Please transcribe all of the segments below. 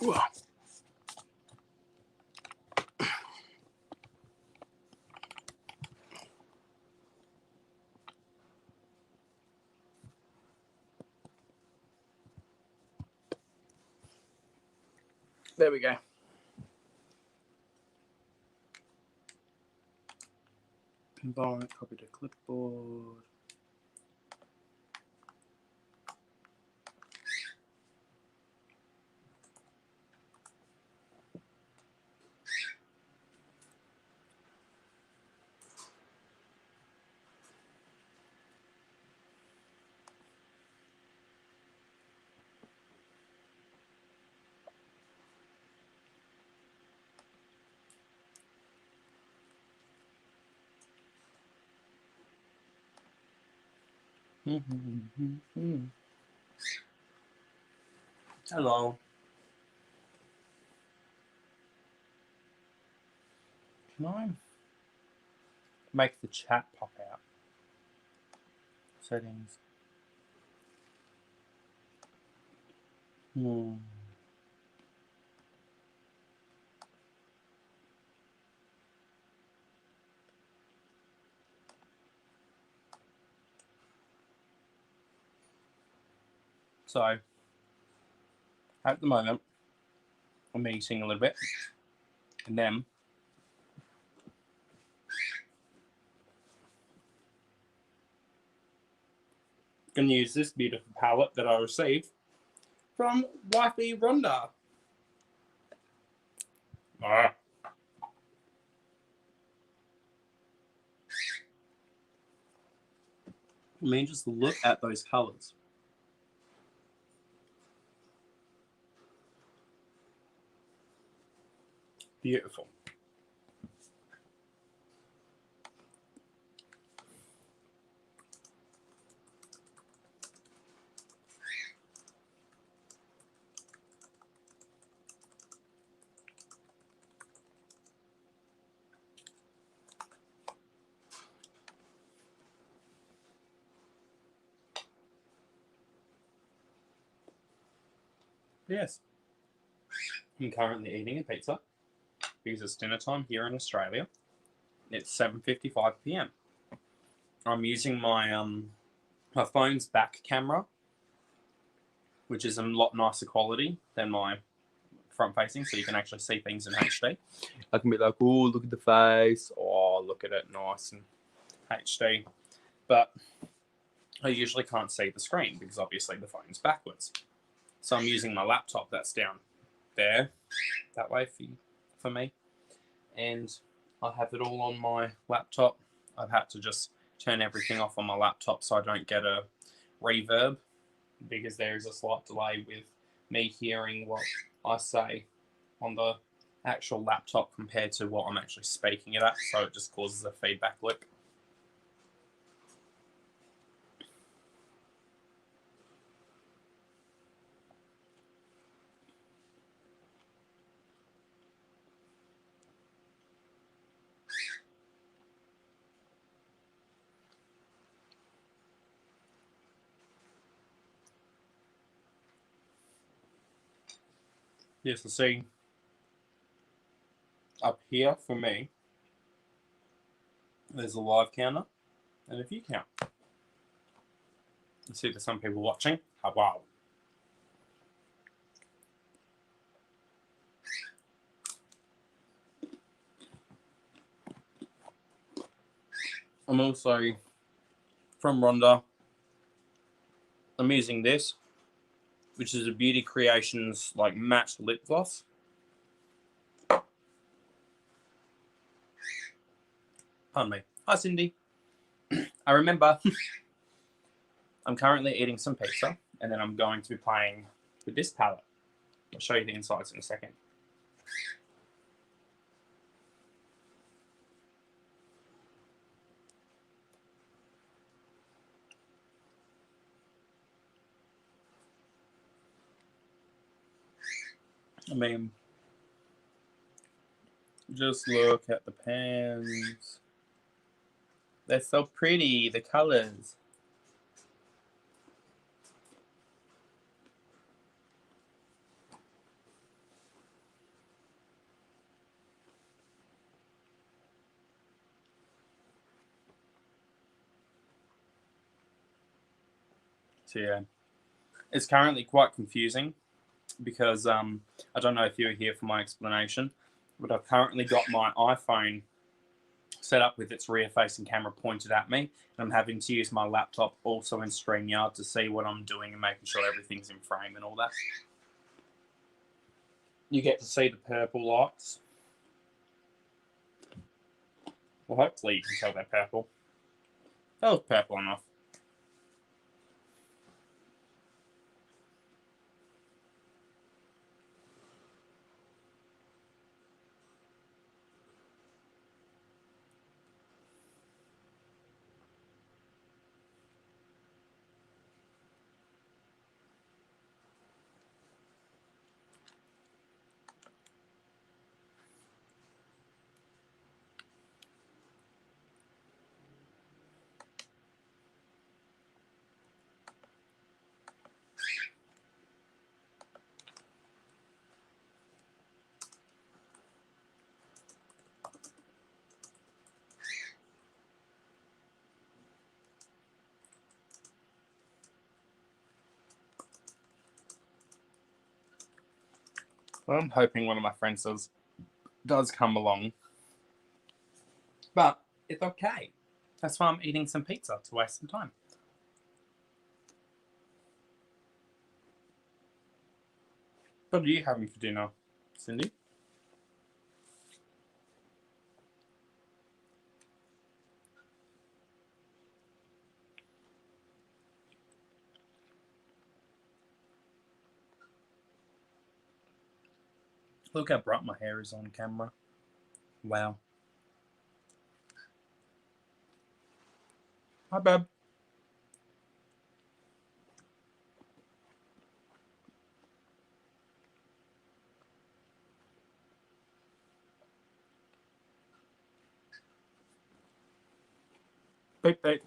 Whoa. There we go. Combine, copy to clipboard. Hello. Can I make the chat pop out? Settings. So, at the moment, I'm eating a little bit, and then I'm going to use this beautiful palette that I received from wifey Rhonda. I mean, just look at those colours. Beautiful. Yes. I'm currently eating a pizza because it's dinner time here in Australia. It's 7:55 p.m. I'm using my my phone's back camera, which is a lot nicer quality than my front facing, so you can actually see things in HD. I can be like, oh, look at the face. Oh, look at it, nice and HD. But I usually can't see the screen because obviously the phone's backwards. So I'm using my laptop that's down there, that way for me. And I have it all on my laptop. I've had to just turn everything off on my laptop so I don't get a reverb, because there is a slight delay with me hearing what I say on the actual laptop compared to what I'm actually speaking it at, so it just causes a feedback loop. Yes, so see, up here for me, there's a live counter and a view count. You see there's some people watching. Oh, wow. I'm also, from Rhonda, I'm using this, which is a Beauty Creations like matte lip gloss. Pardon me. Hi, Cindy. I remember I'm currently eating some pizza, and then I'm going to be playing with this palette. I'll show you the insides in a second. I mean, just look at the pans. They're so pretty, the colors. So yeah, it's currently quite confusing because I don't know if you were here for my explanation, but I've currently got my iPhone set up with its rear-facing camera pointed at me, and I'm having to use my laptop also in StreamYard to see what I'm doing and making sure everything's in frame and all that. You get to see the purple lights. Well, hopefully you can tell they're purple. That was purple enough. Well, I'm hoping one of my friends does come along. But it's okay. That's why I'm eating some pizza to waste some time. What are you having for dinner, Cindy? Look how bright my hair is on camera. Wow. Hi, babe. Beep, beep.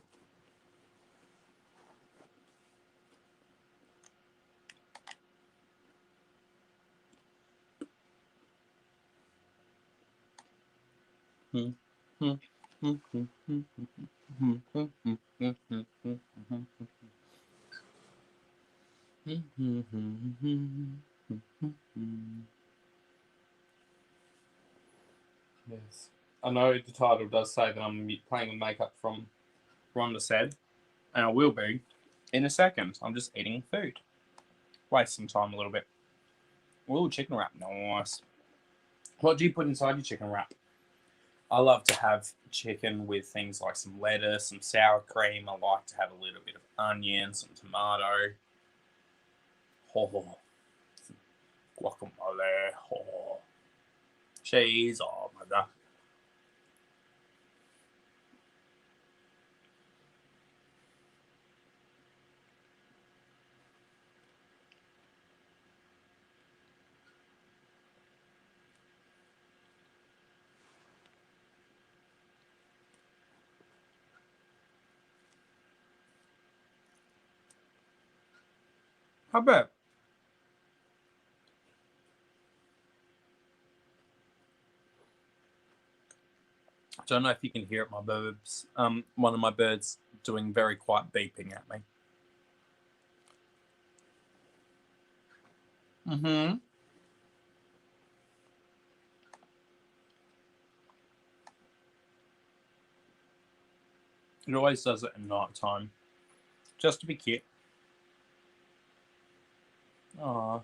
Yes. I know the title does say that I'm playing with makeup from Rhonda said, and I will be in a second. I'm just eating food. Waste some time a little bit. Ooh, chicken wrap. Nice. What do you put inside your chicken wrap? I love to have chicken with things like some lettuce, some sour cream. I like to have a little bit of onion, some tomato. Oh, some guacamole. Oh, cheese. Oh my god. How about? I don't know if you can hear it, my birds. One of my birds doing very quiet beeping at me. Mm-hmm. It always does it at night time, just to be cute. Aww.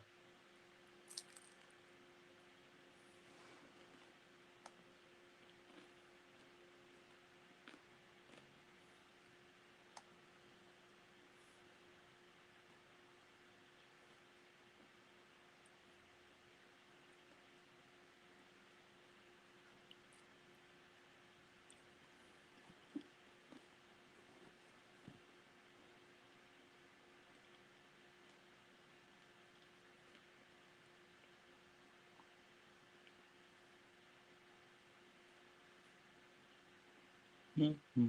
Mm-hmm.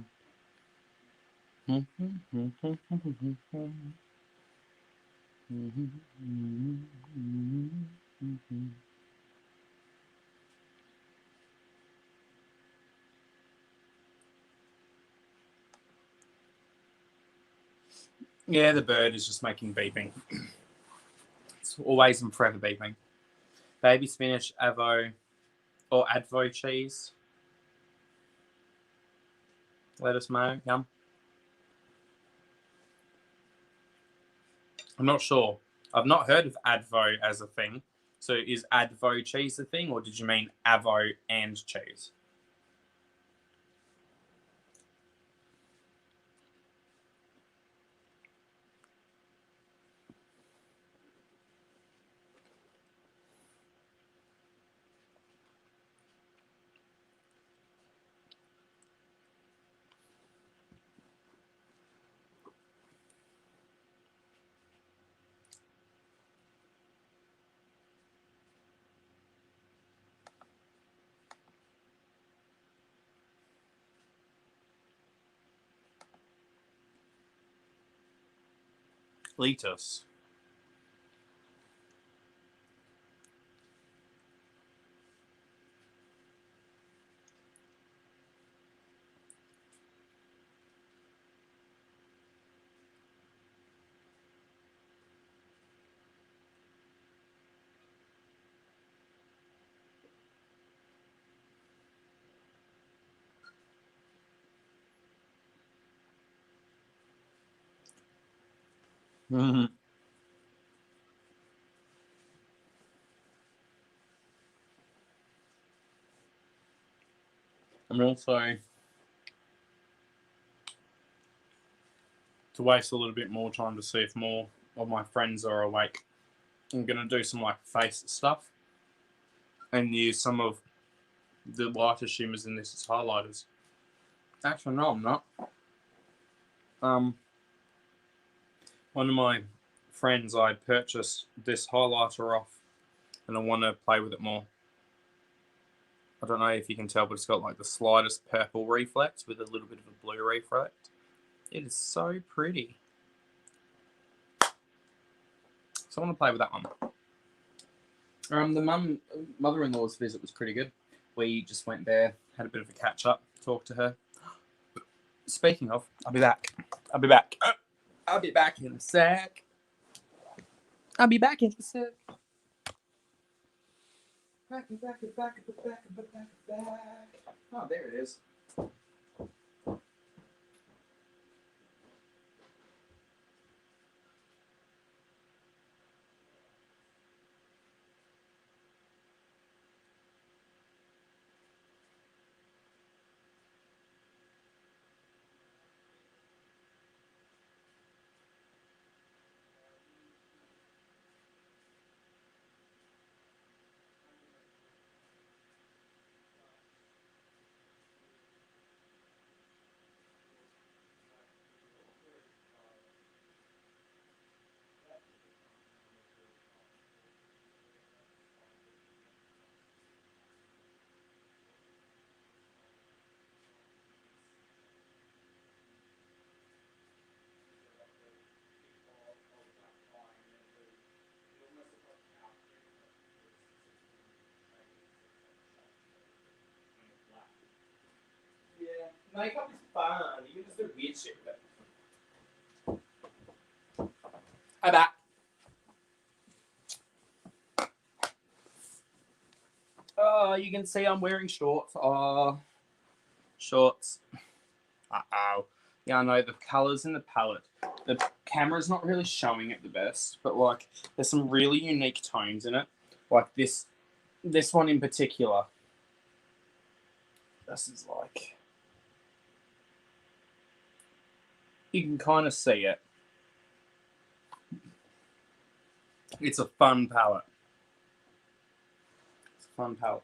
Yeah, the bird is just making beeping. It's always and forever beeping. Baby spinach, avo, or advo cheese. Lettuce, mayo, yum. I'm not sure. I've not heard of advo as a thing. So is advo cheese a thing, or did you mean avo and cheese? Lettuce. Mm-hmm. I'm also, to waste a little bit more time to see if more of my friends are awake, I'm going to do some like face stuff and use some of the lighter shimmers in this as highlighters. Actually, no, I'm not. One of my friends, I purchased this highlighter off, and I want to play with it more. I don't know if you can tell, but it's got like the slightest purple reflect with a little bit of a blue reflect. It is so pretty. So I want to play with that one. The mother-in-law's visit was pretty good. We just went there, had a bit of a catch up, talked to her. Speaking of, I'll be back. I'll be back. I'll be back in a sec. I'll be back in a sec. Back. Oh, there it is. Yeah, makeup is fun. You can just do weird shit with it. I'm back. Oh, you can see I'm wearing shorts. Oh, shorts. Uh-oh. Yeah, I know the colours in the palette. The camera's not really showing it the best, but like there's some really unique tones in it. Like this one in particular. This is like, you can kind of see it. It's a fun palette. It's a fun palette.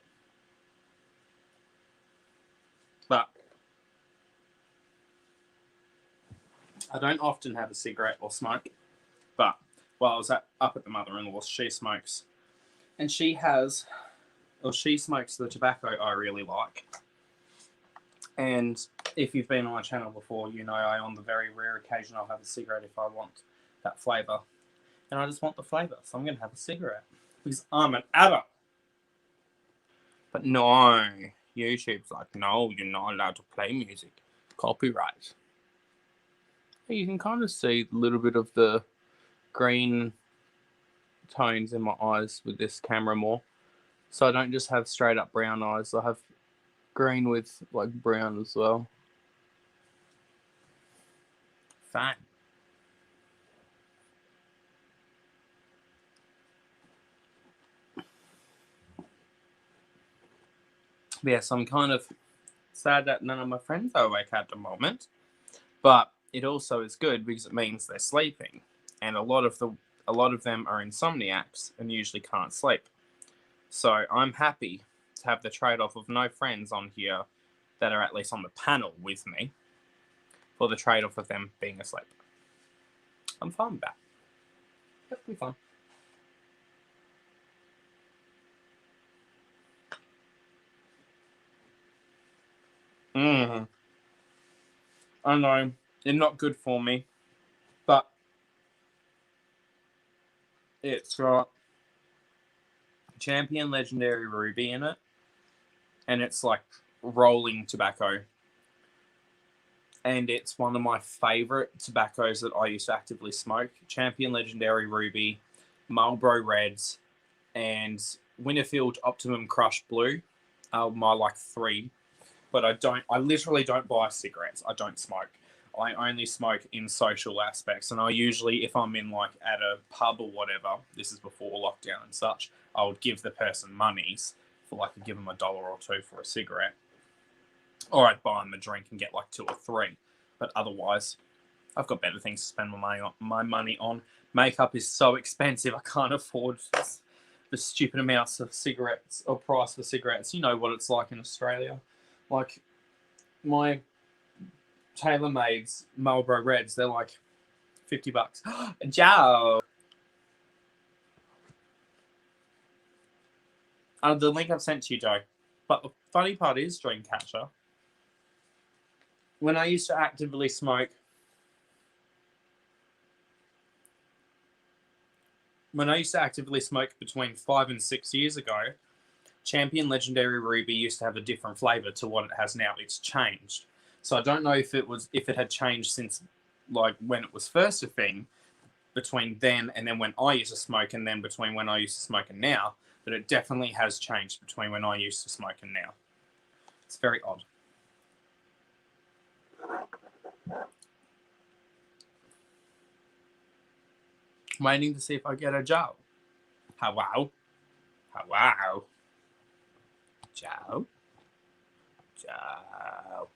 But I don't often have a cigarette or smoke. But while I was up at the mother-in-law's, she smokes. And she smokes the tobacco I really like. And if you've been on my channel before, you know on the very rare occasion I'll have a cigarette if I want that flavour. And I just want the flavour, so I'm going to have a cigarette. Because I'm an adult. But no, YouTube's like, no, you're not allowed to play music. Copyright. You can kind of see a little bit of the green tones in my eyes with this camera more. So I don't just have straight up brown eyes. I have green with like brown as well. Fine. Yes, I'm kind of sad that none of my friends are awake at the moment. But it also is good because it means they're sleeping. And a lot of them are insomniacs and usually can't sleep. So I'm happy to have the trade-off of no friends on here that are at least on the panel with me for the trade-off of them being asleep. I'm fine with that. That'll be fun. I know, they're not good for me, but it's got Champion Legendary Ruby in it, and it's like rolling tobacco. And it's one of my favourite tobaccos that I used to actively smoke. Champion Legendary Ruby, Marlboro Reds, and Winterfield Optimum Crush Blue are my like 3. But I literally don't buy cigarettes. I don't smoke. I only smoke in social aspects. And I usually, if I'm in like at a pub or whatever, this is before lockdown and such, I would give the person monies for like, I'd give them $1 or $2 for a cigarette. Or I'd buy them a drink and get like 2 or 3. But otherwise, I've got better things to spend my money on. Makeup is so expensive, I can't afford the stupid amounts of cigarettes or price for cigarettes. You know what it's like in Australia. Like, my TaylorMade's Marlboro Reds, they're like $50. Ciao! The link I've sent to you, Joe. But the funny part is, Dreamcatcher, when I used to actively smoke, between 5 and 6 years ago, Champion Legendary Ruby used to have a different flavour to what it has now. It's changed. So I don't know if it had changed since like when it was first a thing, between then and then when I used to smoke, and then between when I used to smoke and now, but it definitely has changed between when I used to smoke and now. It's very odd. I'm waiting to see if I get a Joe. Hello? Hello? Joe? Joe?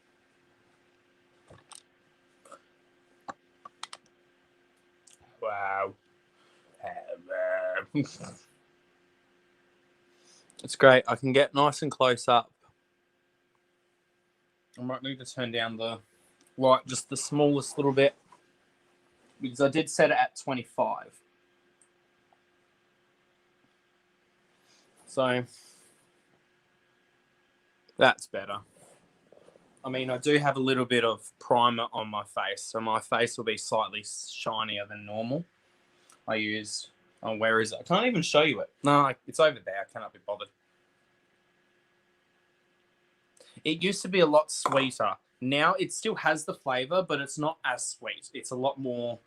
Wow. Hello. It's great. I can get nice and close up. I might need to turn down the light just the smallest little bit, because I did set it at 25. So that's better. I mean, I do have a little bit of primer on my face, so my face will be slightly shinier than normal. I used... Oh, where is it? I can't even show you it. No, it's over there. I cannot be bothered. It used to be a lot sweeter. Now it still has the flavour, but it's not as sweet. It's a lot more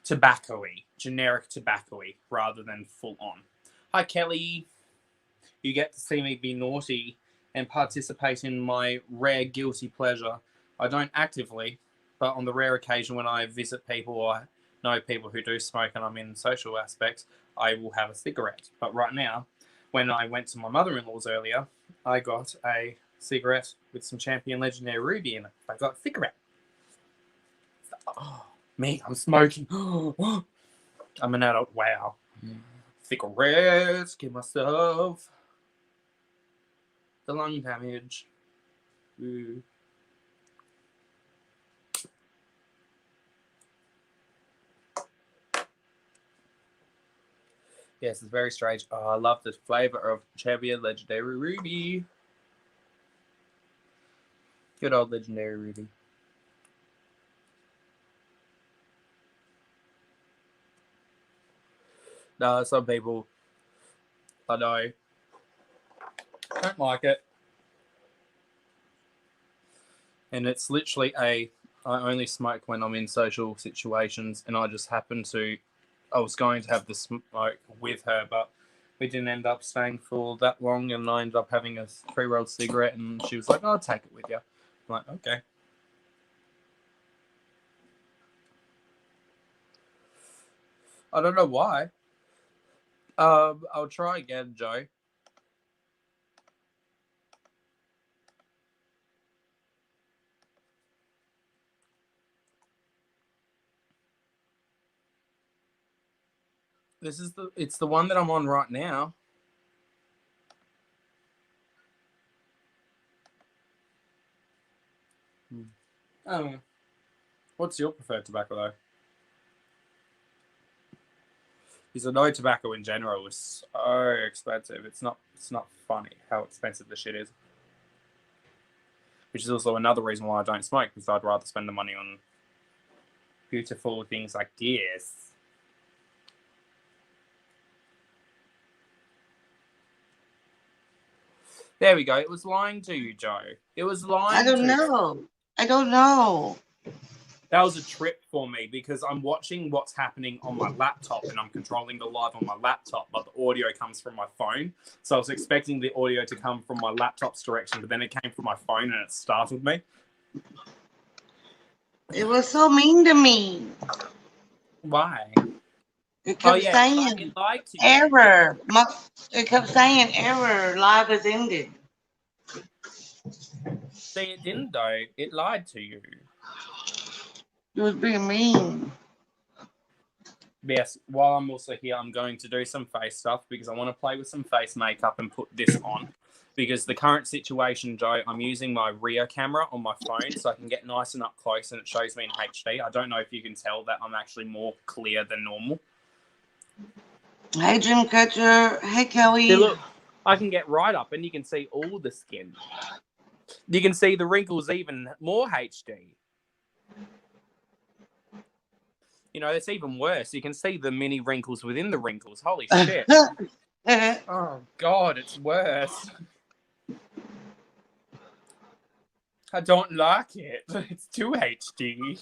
tobacco-y, generic tobacco-y, rather than full-on. Hi, Kelly. You get to see me be naughty and participate in my rare guilty pleasure. I don't actively, but on the rare occasion when I visit people or know people who do smoke and I'm in social aspects, I will have a cigarette. But right now, when I went to my mother-in-law's earlier, I got a cigarette with some Champion Legendary Ruby in it. I got a cigarette. Oh, me, I'm smoking. I'm an adult. Wow. Cigarettes, give myself the lung damage. Ooh. Yes, it's very strange. Oh, I love the flavour of Champion Legendary Ruby. Good old Legendary Ruby. No, some people, I know, don't like it. And it's literally I only smoke when I'm in social situations, and I just happened to. I was going to have the smoke with her, but we didn't end up staying for that long, and I ended up having a pre-rolled cigarette, and she was like, "I'll take it with you." I'm like, "Okay." I don't know why. I'll try again, Joe. It's the one that I'm on right now. What's your preferred tobacco though? Because I know tobacco in general is so expensive. It's not funny how expensive the shit is. Which is also another reason why I don't smoke, because I'd rather spend the money on beautiful things like this. There we go. It was lying to you, Joe. It was lying to you. I don't know. That was a trip for me because I'm watching what's happening on my laptop and I'm controlling the live on my laptop, but the audio comes from my phone. So I was expecting the audio to come from my laptop's direction, but then it came from my phone and it startled me. It was so mean to me. Why? It kept saying it lied to you. error. It kept saying error. Live has ended. See, it didn't though. It lied to you. It was being mean. Yes, while I'm also here, I'm going to do some face stuff because I want to play with some face makeup and put this on. Because the current situation, Joe, I'm using my rear camera on my phone so I can get nice and up close and it shows me in HD. I don't know if you can tell that I'm actually more clear than normal. Hey, Jim Kutcher. Hey, Kelly. See, look, I can get right up and you can see all the skin. You can see the wrinkles even more HD. You know, it's even worse. You can see the mini wrinkles within the wrinkles. Holy shit. Oh, God, it's worse. I don't like it. It's too HD.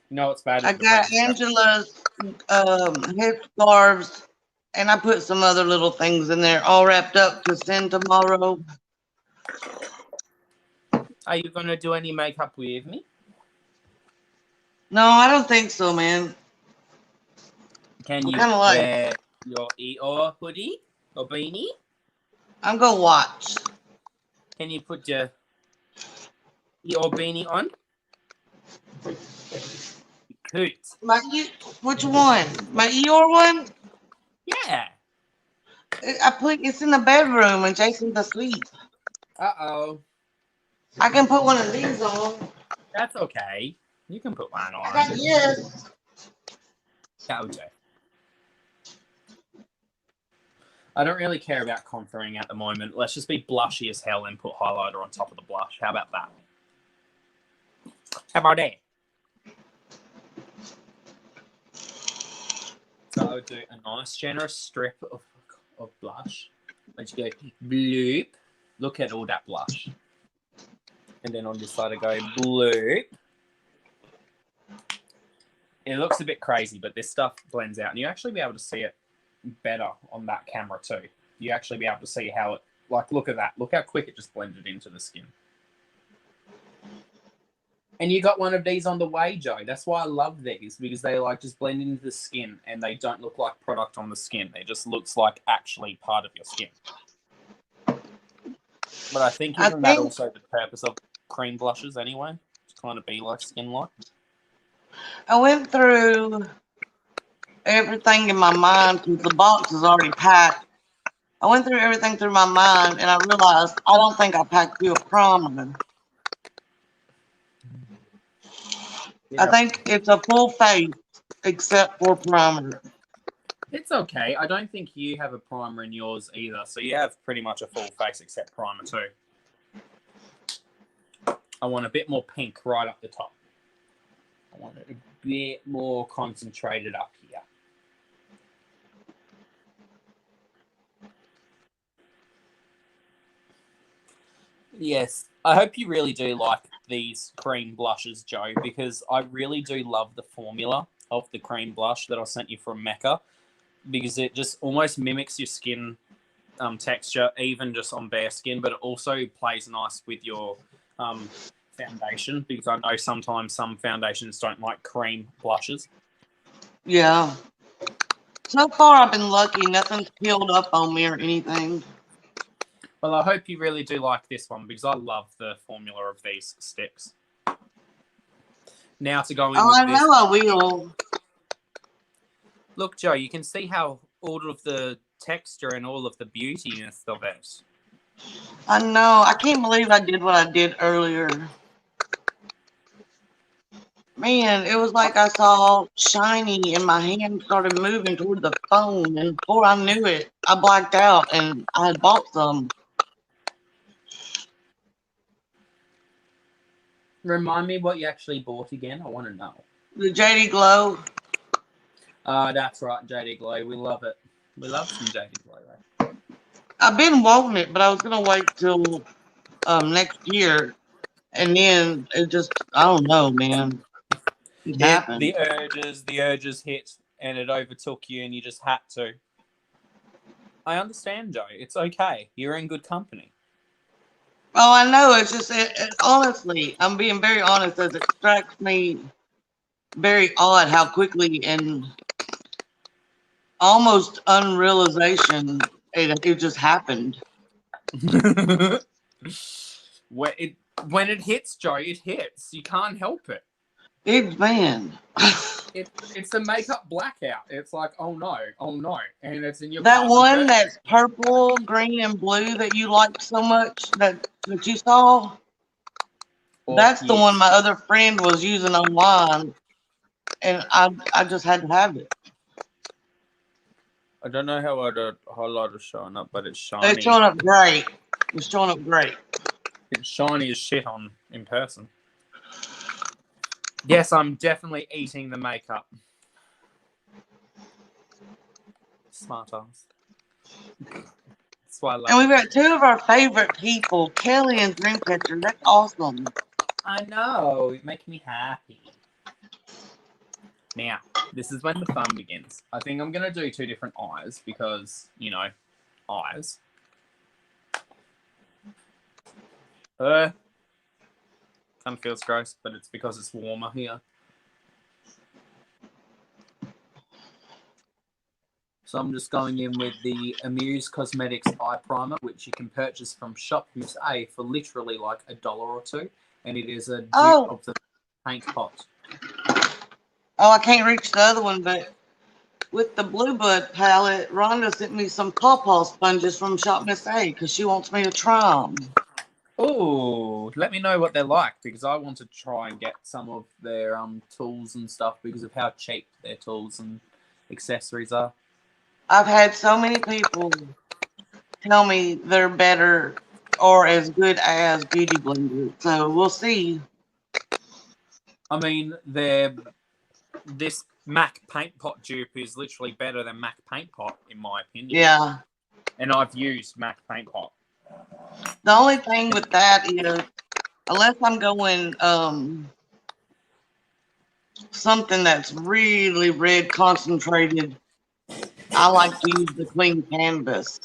No, it's bad. I got Angela's head scarves, and I put some other little things in there, all wrapped up to send tomorrow. Are you going to do any makeup with me? No, I don't think so, man. Can you wear your Eeyore hoodie or beanie? I'm going to watch. Can you put your Eeyore beanie on? Coot. Which one? My Eeyore one? Yeah. It's in the bedroom and Jason's asleep. Uh-oh. I can put one of these on. That's okay. You can put one on. I got this. Okay. I don't really care about contouring at the moment. Let's just be blushy as hell and put highlighter on top of the blush. How about that? How about that? So I would do a nice generous strip of blush. Let's go bloop. Look at all that blush. And then on this side I go bloop. It looks a bit crazy, but this stuff blends out. And you actually be able to see it better on that camera too. You actually be able to see how it, like, look at that. Look how quick it just blended into the skin. And you got one of these on the way, Joe. That's why I love these, because they like just blend into the skin and they don't look like product on the skin. It just looks like actually part of your skin. But I think isn't that also the purpose of cream blushes anyway? To kind of be like skin-like. I went through everything in my mind because the box is already packed. I went through everything through my mind and I realized I don't think I packed you a primer. Yeah. I think it's a full face except for primer. It's okay. I don't think you have a primer in yours either. So you have pretty much a full face except primer too. I want a bit more pink right up the top. I want it a bit more concentrated up here. Yes. I hope you really do like these cream blushes, Joe, because I really do love the formula of the cream blush that I sent you from Mecca, because it just almost mimics your skin texture, even just on bare skin, but it also plays nice with your foundation, because I know sometimes some foundations don't like cream blushes. Yeah. So far, I've been lucky. Nothing's peeled up on me or anything. Well, I hope you really do like this one, because I love the formula of these sticks. Now to go in with I this. know I will. Look, Joe, you can see how all of the texture and all of the beautiness of it. I know. I can't believe I did what I did earlier. Man, it was like I saw shiny and my hand started moving toward the phone. And before I knew it, I blacked out and I had bought some. Remind me what you actually bought again. I want to know. The JD Glow. That's right, JD Glow. We love it. We love some JD Glow. Right? I've been wanting it, but I was going to wait till next year. And then it just, I don't know, man. It happened. The urges hit, and it overtook you, and you just had to. I understand, Joe. It's okay. You're in good company. Oh, I know. It's just, honestly, I'm being very honest, as it strikes me very odd how quickly and almost unrealization it just happened. When it hits, Joe, it hits. You can't help it. Man. It's a makeup blackout. It's like, oh no, and it's in your That one that's purple, green, and blue that you liked so much that you saw. That's the one my other friend was using online, and I just had to have it. I don't know how the highlight is showing up, but it's shiny. It's showing up great. It's showing up great. It's shiny as shit in person. Yes, I'm definitely eating the makeup. Smart ass. That's why I love And we've got two of our favorite people, Kelly and Dreamcatcher. That's awesome. I know. It makes me happy. Now, this is when the fun begins. I think I'm going to do two different eyes because, eyes. Kind of feels gross, but it's because it's warmer here. So I'm just going in with the Amuse Cosmetics Eye Primer, which you can purchase from Shop Miss A for literally like $1 or $2. And it is a dupe of the paint pot. Oh, I can't reach the other one, but with the Blue Bud palette, Rhonda sent me some pawpaw sponges from Shop Miss A because she wants me to try them. Oh, let me know what they're like, because I want to try and get some of their tools and stuff because of how cheap their tools and accessories are. I've had so many people tell me they're better or as good as Beauty Blender, so we'll see. I mean, this MAC Paint Pot dupe is literally better than MAC Paint Pot, in my opinion. Yeah. And I've used MAC Paint Pot. The only thing with that is, unless I'm going something that's really red concentrated, I like to use the clean canvas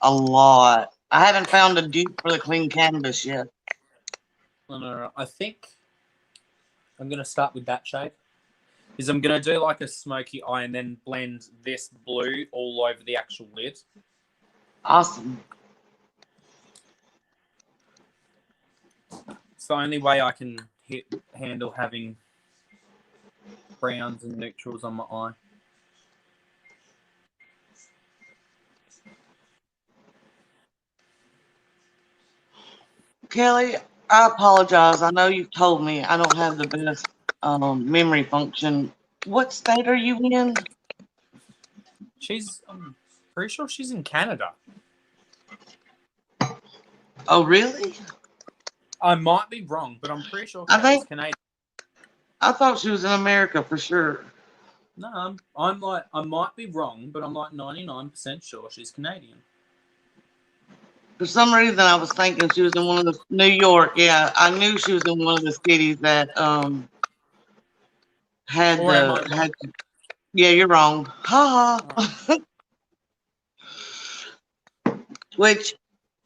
a lot. I haven't found a dupe for the clean canvas yet. No. I think I'm going to start with that shade. Is I'm going to do like a smoky eye and then blend this blue all over the actual lid. Awesome. It's the only way I can handle having browns and neutrals on my eye. Kelly, I apologize. I know you've told me I don't have the best memory function. What state are you in? I'm pretty sure she's in Canada. Oh, really? I might be wrong, but I'm pretty sure she's Canadian. I thought she was in America for sure. No, I might be wrong, but I'm like 99% sure she's Canadian. For some reason, I was thinking she was in one of the New York. Yeah, I knew she was in one of the cities that had Or am I the wrong? had. Yeah, you're wrong. Ha Oh. ha. Which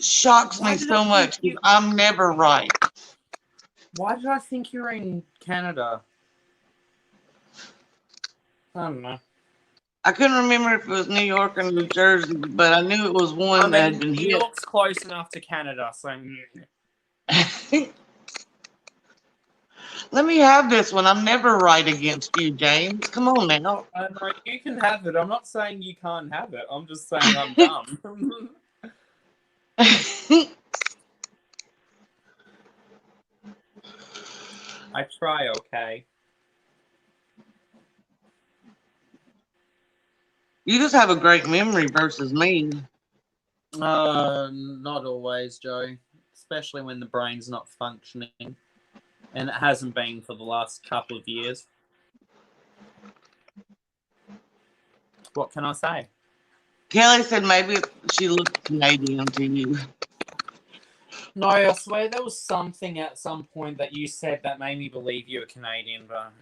shocks Why me did I so think much you? because I'm never right. Why did I think you were in Canada? I don't know. I couldn't remember if it was New York or New Jersey, but I knew it was I one that had mean, been New hit. York's close enough to Canada, so Let me have this one. I'm never right against you, James. Come on now. I know you can have it. I'm not saying you can't have it. I'm just saying I'm dumb. I try, okay. You just have a great memory versus me. Not always, Joe. Especially when the brain's not functioning, and it hasn't been for the last couple of years. What can I say? Kelly said maybe she looked Canadian to you. No, I swear there was something at some point that you said that made me believe you were Canadian, but.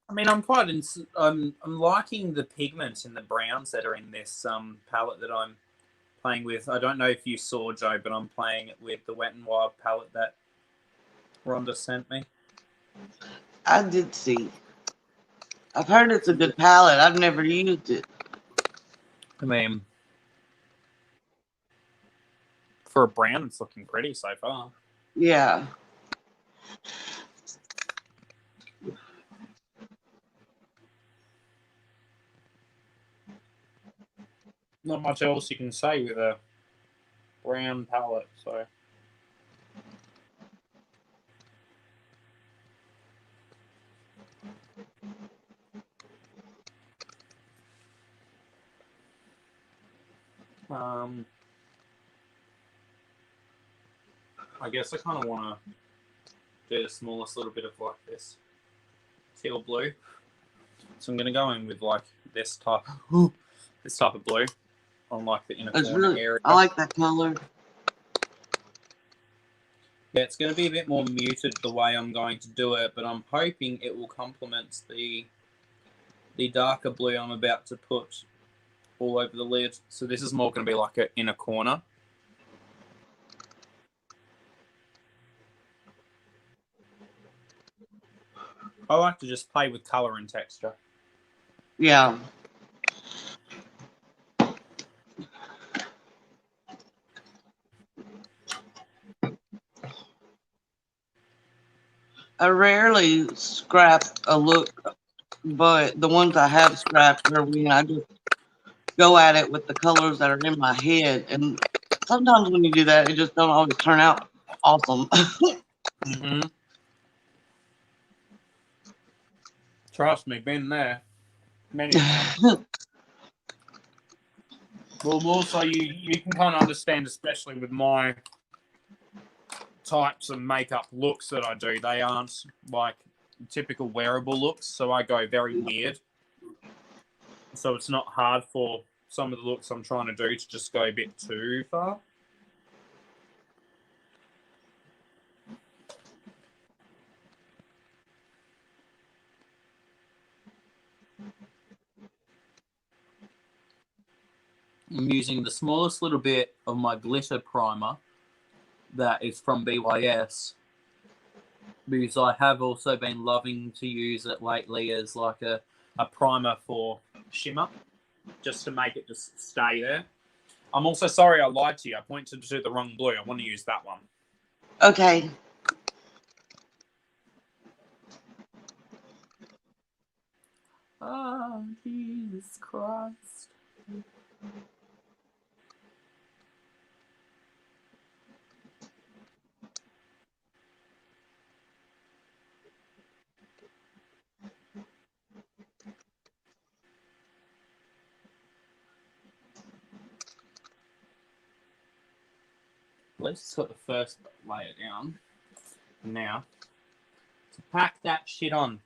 I mean, I'm liking the pigments in the browns that are in this palette that I'm playing with. I don't know if you saw, Joe, but I'm playing it with the Wet n Wild palette that Rhonda sent me. I did see. I've heard it's a good palette. I've never used it. I mean, for a brown, it's looking pretty so far. Yeah. Not much else you can say with a brown palette, so. I guess I kind of want to do the smallest little bit of like this teal blue. So I'm going to go in with like this type of blue on like the inner corner area. I like that color. Yeah, it's going to be a bit more muted the way I'm going to do it, but I'm hoping it will complement the darker blue I'm about to put all over the lid. So this is more going to be like an inner corner. I like to just play with color and texture. Yeah. I rarely scrap a look, but the ones I have scrapped are when I just go at it with the colors that are in my head. And sometimes when you do that, it just don't always turn out awesome. Mm-hmm. Trust me, been there many times. Well, also you can kind of understand, especially with my types of makeup looks that I do. They aren't like typical wearable looks, so I go very weird. So it's not hard for some of the looks I'm trying to do to just go a bit too far. I'm using the smallest little bit of my glitter primer that is from BYS, because I have also been loving to use it lately as like a primer for shimmer, just to make it just stay there. I'm also sorry I lied to you. I pointed to the wrong blue. I want to use that one. Okay. Oh, Jesus Christ. Let's just put the first layer down. Now, to pack that shit on.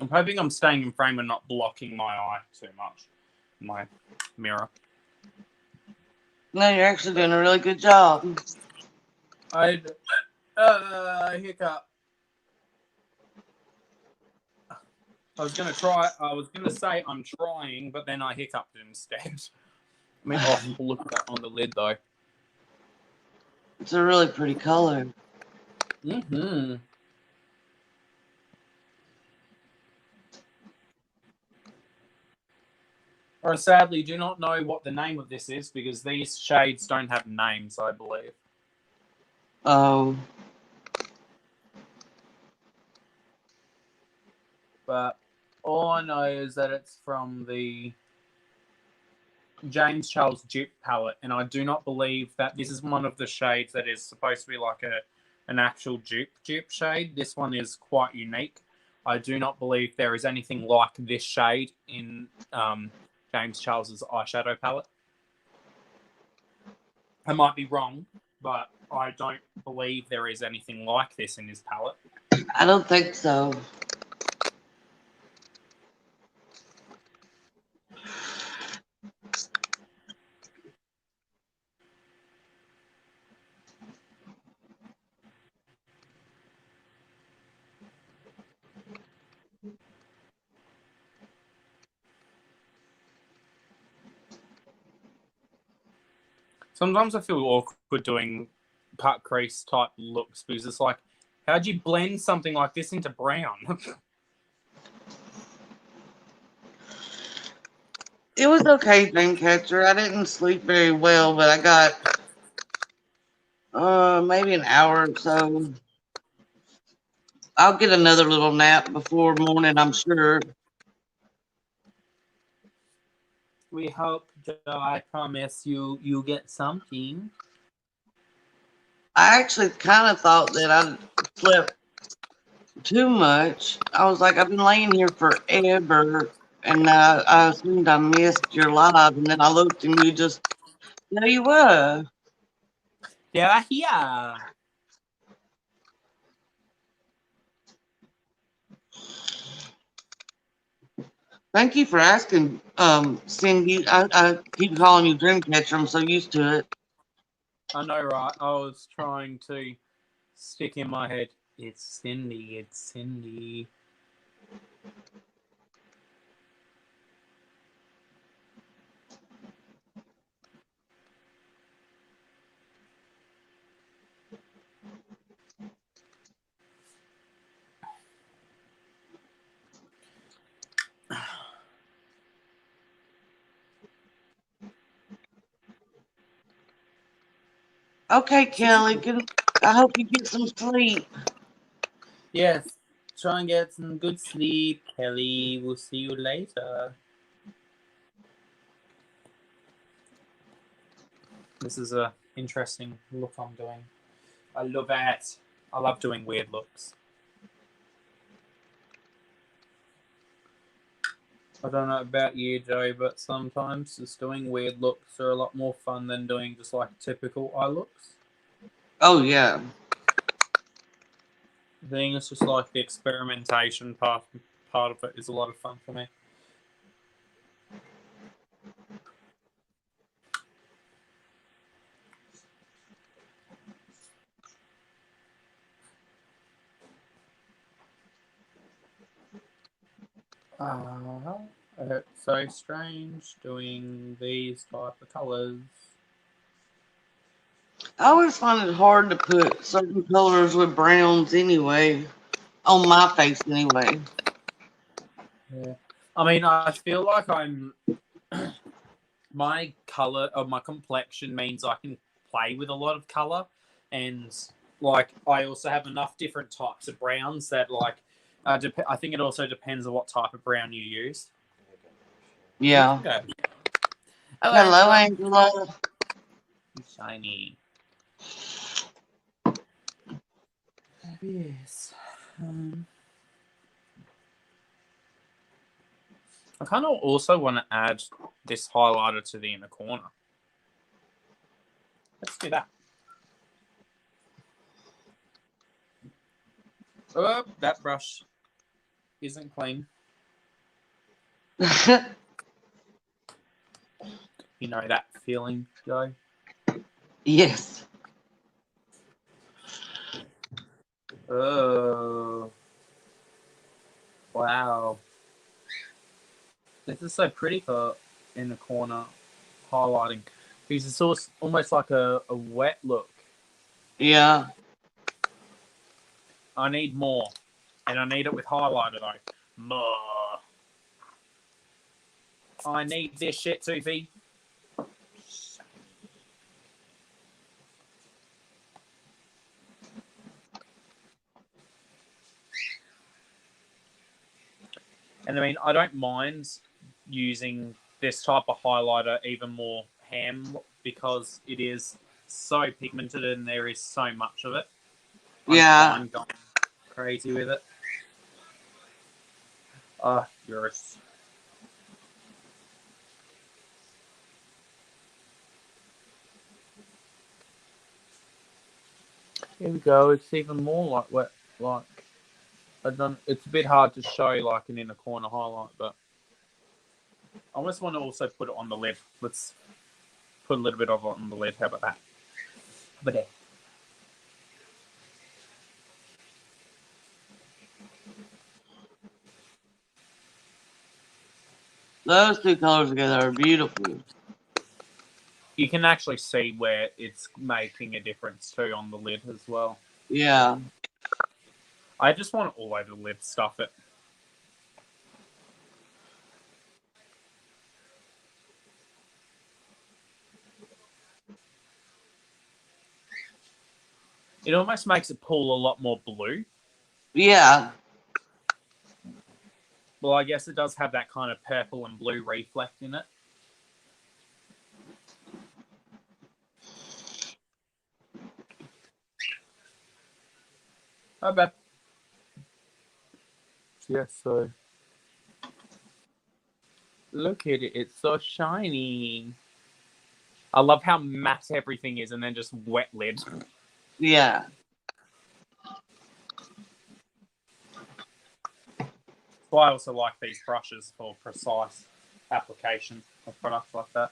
I'm hoping I'm staying in frame and not blocking my eye too much. My mirror. No, you're actually doing a really good job. I'd hiccup. I was gonna say I'm trying, but then I hiccuped instead. I mean, oh, look at that on the lid though. It's a really pretty color. Mm-hmm. Or sadly, do not know what the name of this is because these shades don't have names, I believe. Oh. But all I know is that it's from the James Charles dupe palette, and I do not believe that this is one of the shades that is supposed to be like an actual dupe shade. This one is quite unique. I do not believe there is anything like this shade in James Charles's eyeshadow palette. I might be wrong, but I don't believe there is anything like this in his palette. I don't think so. Sometimes I feel awkward doing cut crease type looks because it's like, how'd you blend something like this into brown? It was okay, Dreamcatcher. I didn't sleep very well, but I got maybe an hour or so. I'll get another little nap before morning, I'm sure. We hope, Joe. I promise you get something. I actually kind of thought that I slept too much. I was like, I've been laying here forever, and I assumed I missed your live, and then I looked, and there you were. Yeah, yeah. Thank you for asking, Cindy. I keep calling you Dreamcatcher. I'm so used to it. I know, right? I was trying to stick in my head. It's Cindy. It's Cindy. Okay, Kelly. I hope you get some sleep. Yes. Try and get some good sleep, Kelly. We'll see you later. This is a interesting look I'm doing. I love it. I love doing weird looks. I don't know about you, Joe, but sometimes just doing weird looks are a lot more fun than doing just like typical eye looks. Oh, yeah. I think it's just like the experimentation part of it is a lot of fun for me. It's so strange doing these type of colours. I always find it hard to put certain colors with browns anyway. On my face, anyway. Yeah. I mean, I feel like I'm my color or my complexion means I can play with a lot of color, and like I also have enough different types of browns that like I think it also depends on what type of brown you use. Yeah. Okay. Oh, Hello, Angela. Angela. Shiny. Yes. I kind of also want to add this highlighter to the inner corner. Let's do that. Oh, that brush isn't clean. You know that feeling, Joe? Yes. Oh. Wow. This is so pretty for in the corner highlighting. Because it's almost like a wet look. Yeah. I need more. And I need it with highlighter though. More. I need this shit, Sophie. And I mean, I don't mind using this type of highlighter even more ham because it is so pigmented and there is so much of it. I'm going crazy with it. Ah, yours. Here we go. It's even more like wet. Like it's a bit hard to show like an inner corner highlight, but I almost want to also put it on the lid. Let's put a little bit of it on the lid. How about that? But there. Those two colors together are beautiful. You can actually see where it's making a difference too on the lid as well. Yeah. I just want it all over the lid, stuff it. It almost makes it pull a lot more blue. Yeah. Well, I guess it does have that kind of purple and blue reflect in it. I bet. Yes, so. Look at it. It's so shiny. I love how matte everything is and then just wet lid. Yeah. So I also like these brushes for precise application of products like that.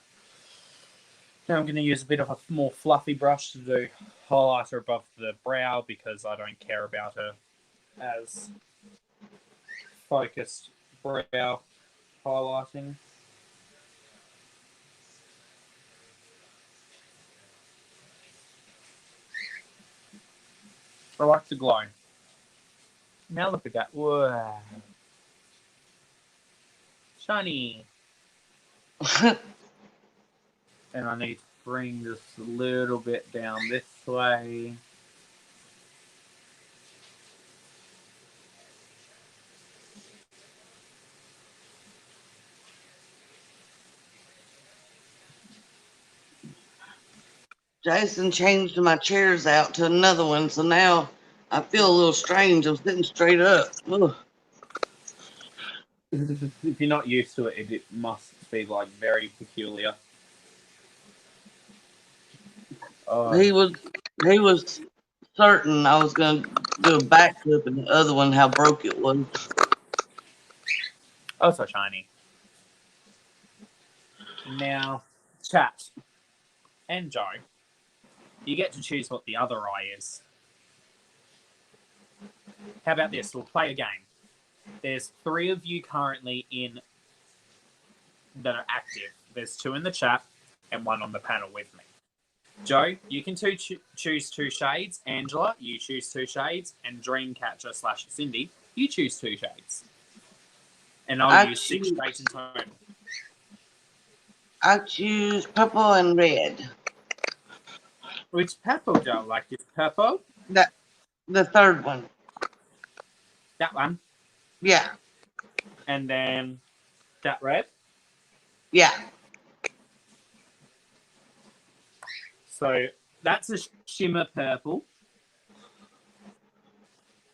Now I'm going to use a bit of a more fluffy brush to do highlighter above the brow because I don't care about a as focused brow highlighting. I like the glow. Now look at that. Whoa. Shiny. And I need to bring this a little bit down this way. Jason changed my chairs out to another one, so now I feel a little strange. I'm sitting straight up. Ugh. If you're not used to it, it must be like very peculiar. He was certain I was gonna do a backflip and the other one how broke it was. Oh, so shiny. Now, chat and Joe, you get to choose what the other eye is. How about this? We'll play a game. There's 3 of you currently in that are active. There's 2 in the chat and 1 on the panel with me. Joe, you can choose 2 shades. Angela, you choose 2 shades. And Dreamcatcher/Cindy, you choose 2 shades. And I'll use 6 shades in total. I choose purple and red. Which purple do you like? This purple? The third one. That one? Yeah. And then that red? Yeah. So that's a shimmer purple.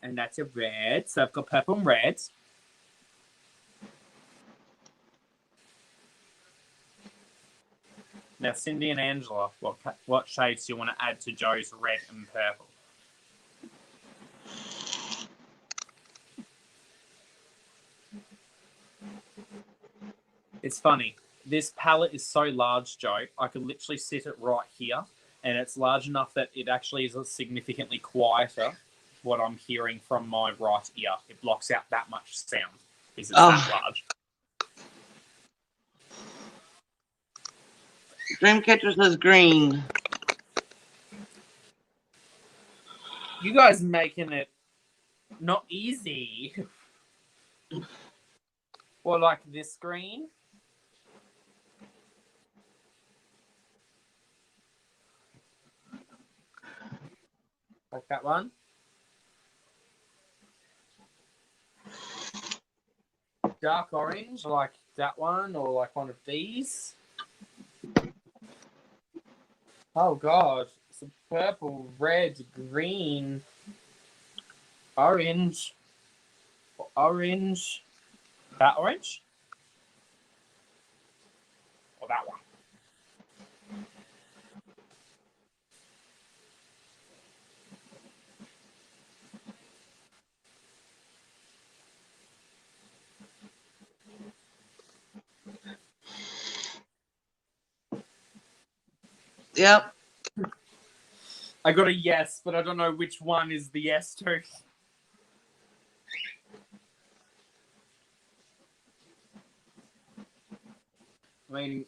And that's a red. So I've got purple and red. Now, Cindy and Angela, what shades do you want to add to Joe's red and purple? It's funny. This palette is so large, Joe, I could literally sit it right here, and it's large enough that it actually is significantly quieter what I'm hearing from my right ear. It blocks out that much sound because it's that large. Dreamcatcher says green. You guys making it not easy. Or like this green. Like that one. Dark orange, like that one, or like one of these. Oh god, some purple, red, green, orange, orange. That orange? Or that one? Yep. I got a yes, but I don't know which one is the yes to. I mean,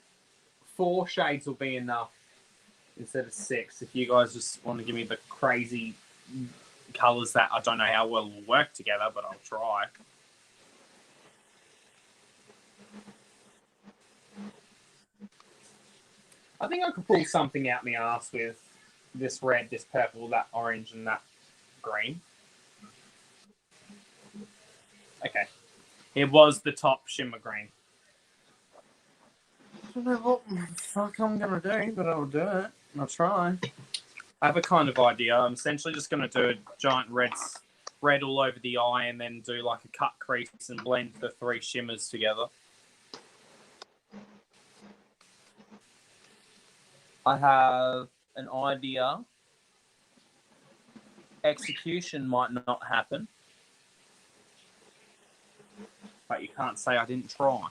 4 shades will be enough instead of 6. If you guys just want to give me the crazy colours that I don't know how well will work together, but I'll try. I think I could pull something out my ass with this red, this purple, that orange, and that green. Okay. It was the top shimmer green. I don't know what the fuck I'm going to do, but I'll do it. I'll try. I have a kind of idea. I'm essentially just going to do a giant red all over the eye and then do like a cut crease and blend the 3 shimmers together. I have an idea. Execution might not happen. But you can't say I didn't try.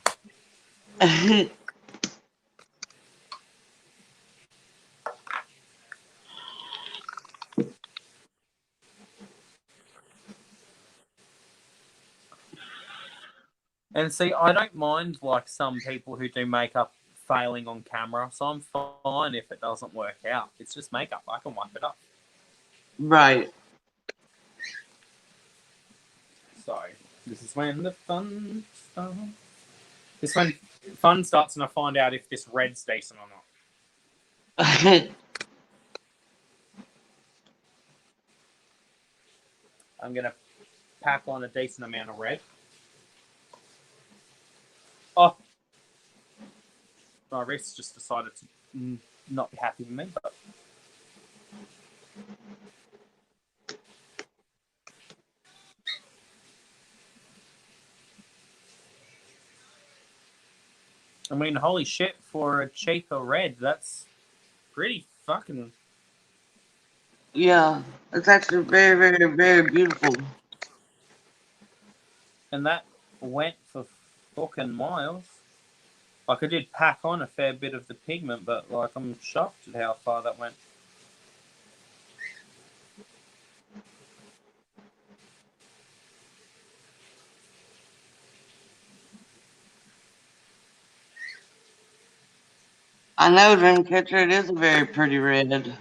And see, I don't mind like some people who do makeup failing on camera, so I'm fine if it doesn't work out. It's just makeup. I can wipe it up. Right. So this is when the fun starts. This when fun starts and I find out if this red's decent or not. I'm going to pack on a decent amount of red. Oh, my wrist just decided to not be happy with me. But I mean, holy shit, for a cheaper red, that's pretty fucking... Yeah, it's actually very, very, very beautiful. And that went for fucking miles. Like, I did pack on a fair bit of the pigment, but, like, I'm shocked at how far that went. I know, Dreamcatcher, it is a very pretty red.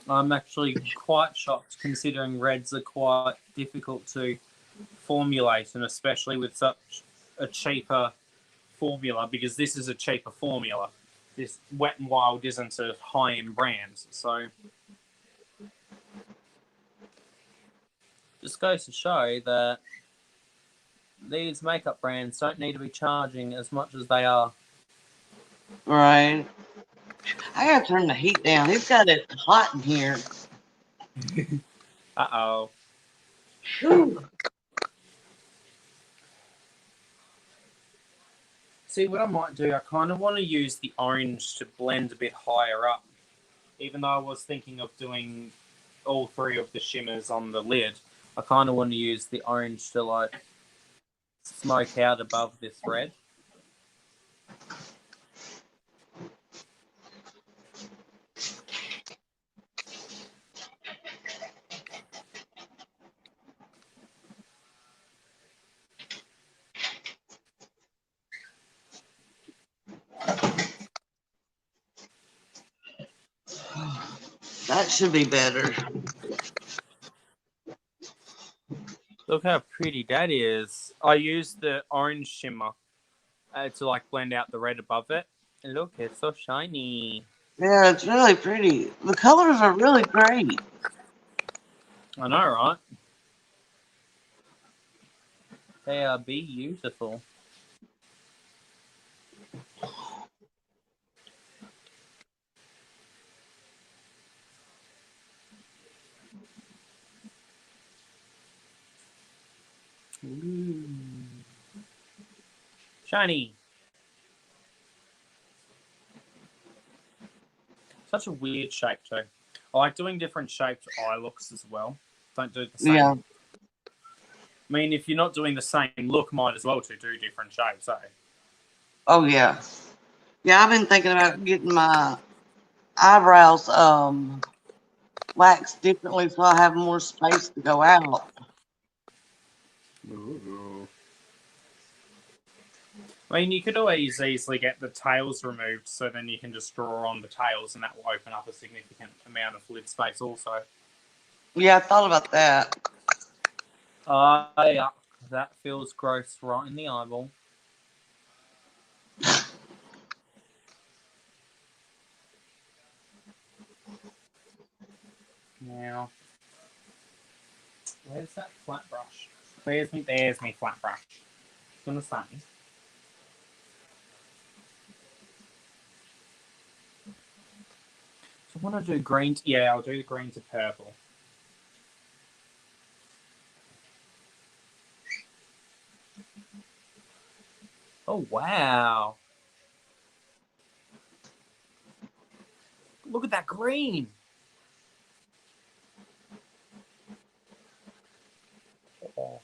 I'm actually quite shocked, considering reds are quite difficult to formulate, and especially with such a cheaper formula because this is a cheaper formula. This Wet n Wild isn't a high-end brand, so just goes to show that these makeup brands don't need to be charging as much as they are. Right. I gotta turn the heat down. It's got it hot in here. Uh-oh. Whew. See, what I might do, I kind of want to use the orange to blend a bit higher up. Even though I was thinking of doing all three of the shimmers on the lid, I kind of want to use the orange to, like, smoke out above this red. That should be better. Look how pretty that is. I used the orange shimmer to, like, blend out the red above it. And look, it's so shiny. Yeah, it's really pretty. The colors are really great. I know, right? They are beautiful. Ooh. Shiny. Such a weird shape too. I like doing different shaped eye looks as well. Don't do the same. Yeah. I mean, if you're not doing the same look, might as well to do different shapes, eh? Oh yeah. Yeah, I've been thinking about getting my eyebrows waxed differently so I have more space to go out. Ooh. I mean, you could always easily get the tails removed, so then you can just draw on the tails, and that will open up a significant amount of lid space also. Yeah, I thought about that. Yeah, that feels gross right in the eyeball. Now, where's that flat brush? There's me flat brush. I was gonna say. So I want to do green. Yeah, I'll do the green to purple. Oh, wow. Look at that green. Oh.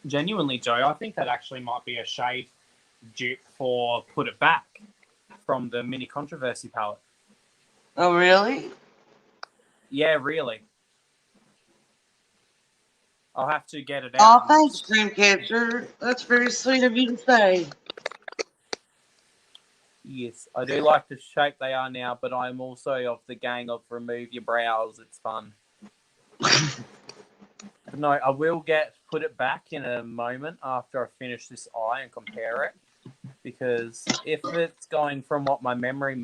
Genuinely, Joe, I think that actually might be a shade dupe for Put It Back from the Mini Controversy palette. Oh, really? Yeah, really. I'll have to get it out. Oh, thanks, Dreamcatcher. That's very sweet of you to say. Yes, I do like the shape they are now, but I'm also of the gang of remove your brows. It's fun. No, I will Put It Back in a moment after I finish this eye and compare it. Because if it's going from what my memory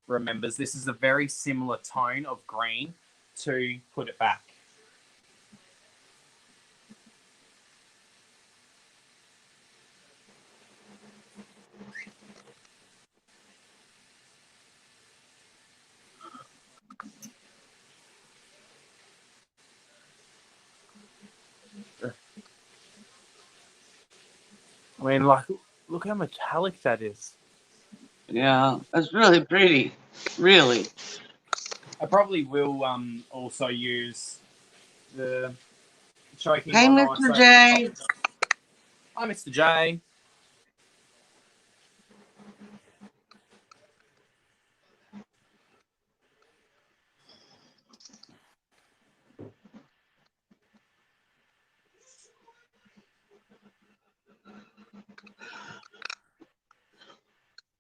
remembers, this is a very similar tone of green to Put It Back. I mean, like, look how metallic that is. Yeah, that's really pretty. Really. I probably will also use the choking Hey, on Mr. J. Hi, Mr. J.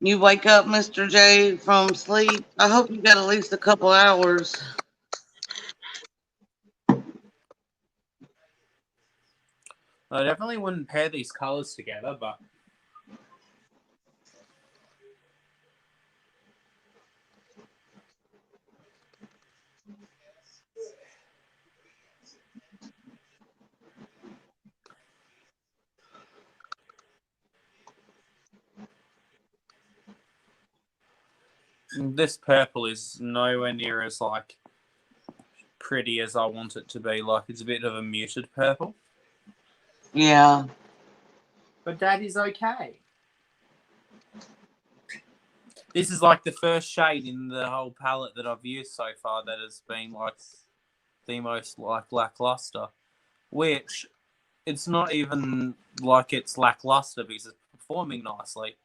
You wake up, Mr. J, from sleep. I hope you got at least a couple hours. I definitely wouldn't pair these colours together, but this purple is nowhere near as like pretty as I want it to be. Like it's a bit of a muted purple. Yeah. But that is okay. This is like the first shade in the whole palette that I've used so far that has been like the most like lackluster. Which it's not even like it's lackluster because it's performing nicely.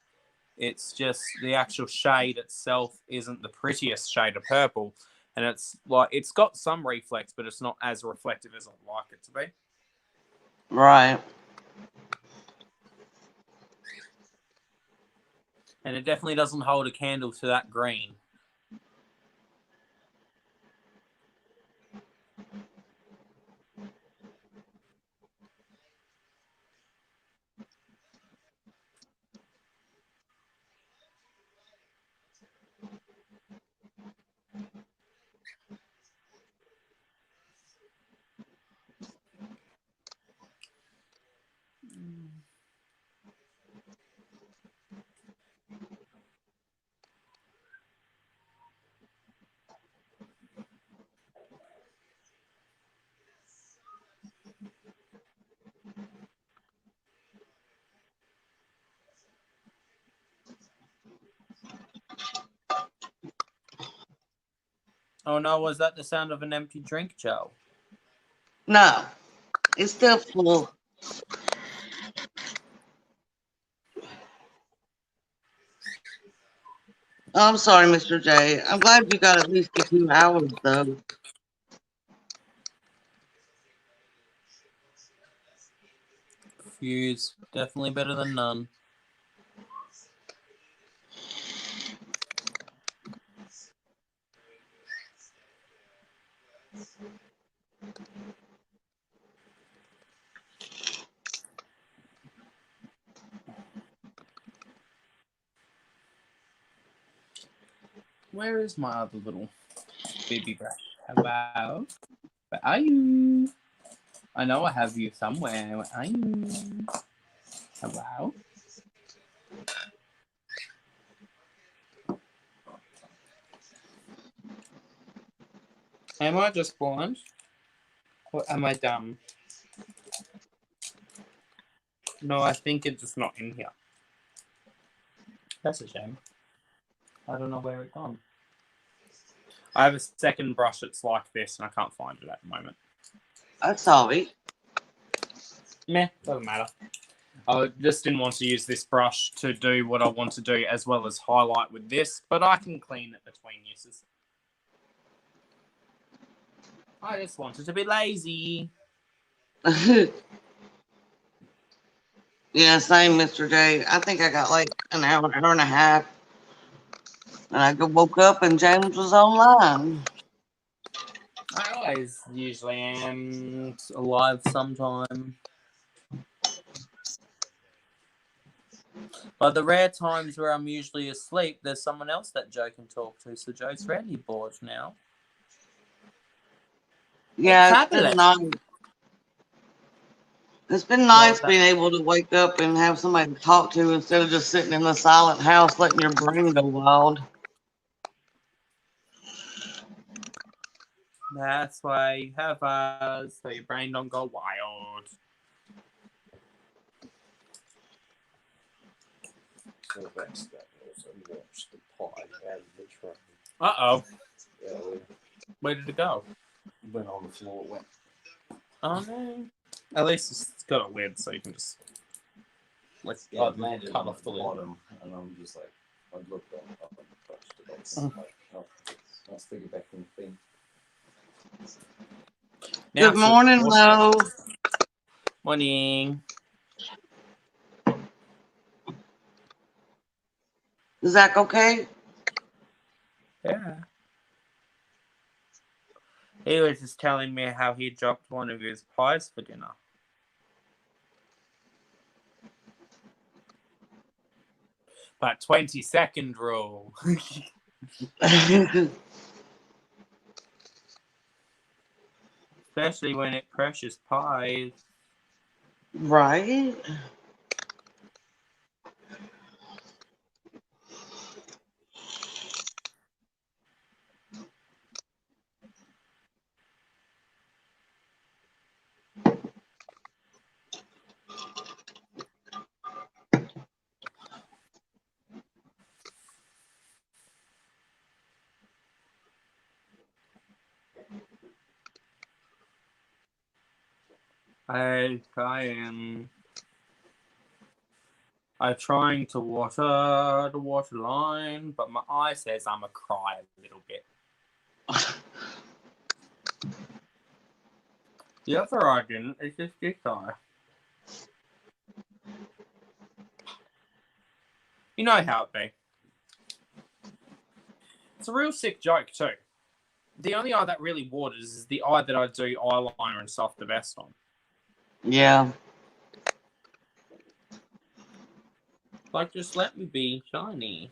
It's just the actual shade itself isn't the prettiest shade of purple. And it's like it's got some reflex, but it's not as reflective as I'd like it to be. Right. And it definitely doesn't hold a candle to that green. Oh no, was that the sound of an empty drink, Joe? No, it's still full. Oh, I'm sorry, Mr. J. I'm glad you got at least the 2 hours, though. Fuse, definitely better than none. Where is my other little baby brush? Hello? Where are you? I know I have you somewhere. Where are you? Hello? Am I just blind? Or am I dumb? No, I think it's just not in here. That's a shame. I don't know where it's gone. I have a second brush that's like this and I can't find it at the moment. That's sorry. Meh, doesn't matter. I just didn't want to use this brush to do what I want to do as well as highlight with this, but I can clean it between uses. I just wanted to be lazy. Yeah, same, Mr. J. I think I got like an hour and a half. And I woke up and James was online. I always usually am alive sometime. But the rare times where I'm usually asleep, there's someone else that Joe can talk to, so Joe's really bored now. Yeah, it's been nice. It's been nice being able to wake up and have somebody to talk to instead of just sitting in the silent house letting your brain go wild. That's why you have us, so your brain don't go wild. So that's that. Also watched the pie out of the train. Uh-oh. Yeah, Where did it go? it went on the floor. It went. Oh, no. At least it's got a lid, so you can just... Let's landed cut on off the lid. bottom, and I'm just like, I looked up and touched it. That's like, I'll stick it back in the thing. Now Good morning, Lo. Morning. Zach, okay? Yeah. He was just telling me how he dropped one of his pies for dinner. That 20-second rule. Especially when it precious pies. Right? I'm trying to water the water line, but my eye says I'm a cry a little bit. The other eye didn't, it's just this eye. You know how it be. It's a real sick joke too. The only eye that really waters is the eye that I do eyeliner and stuff the best on. Yeah. Like, just let me be shiny.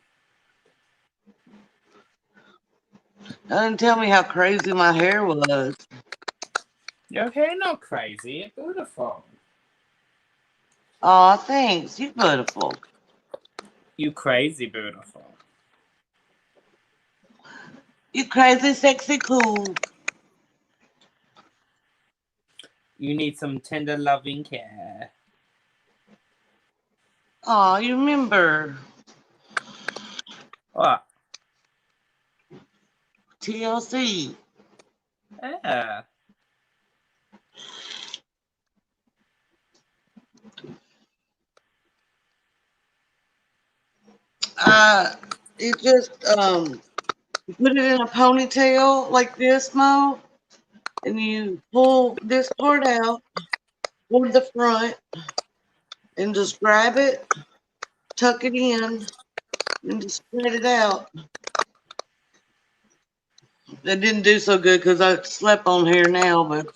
Don't tell me how crazy my hair was. Your hair not crazy, it's beautiful. Aw, thanks. You're beautiful. You crazy beautiful. You crazy, sexy, cool. You need some tender loving care. Aw, you remember What? TLC. Yeah. It just, you put it in a ponytail like this, Mo, and you pull this part out, pull the front, and just grab it, tuck it in, and just spread it out. It didn't do so good because I slept on here now, but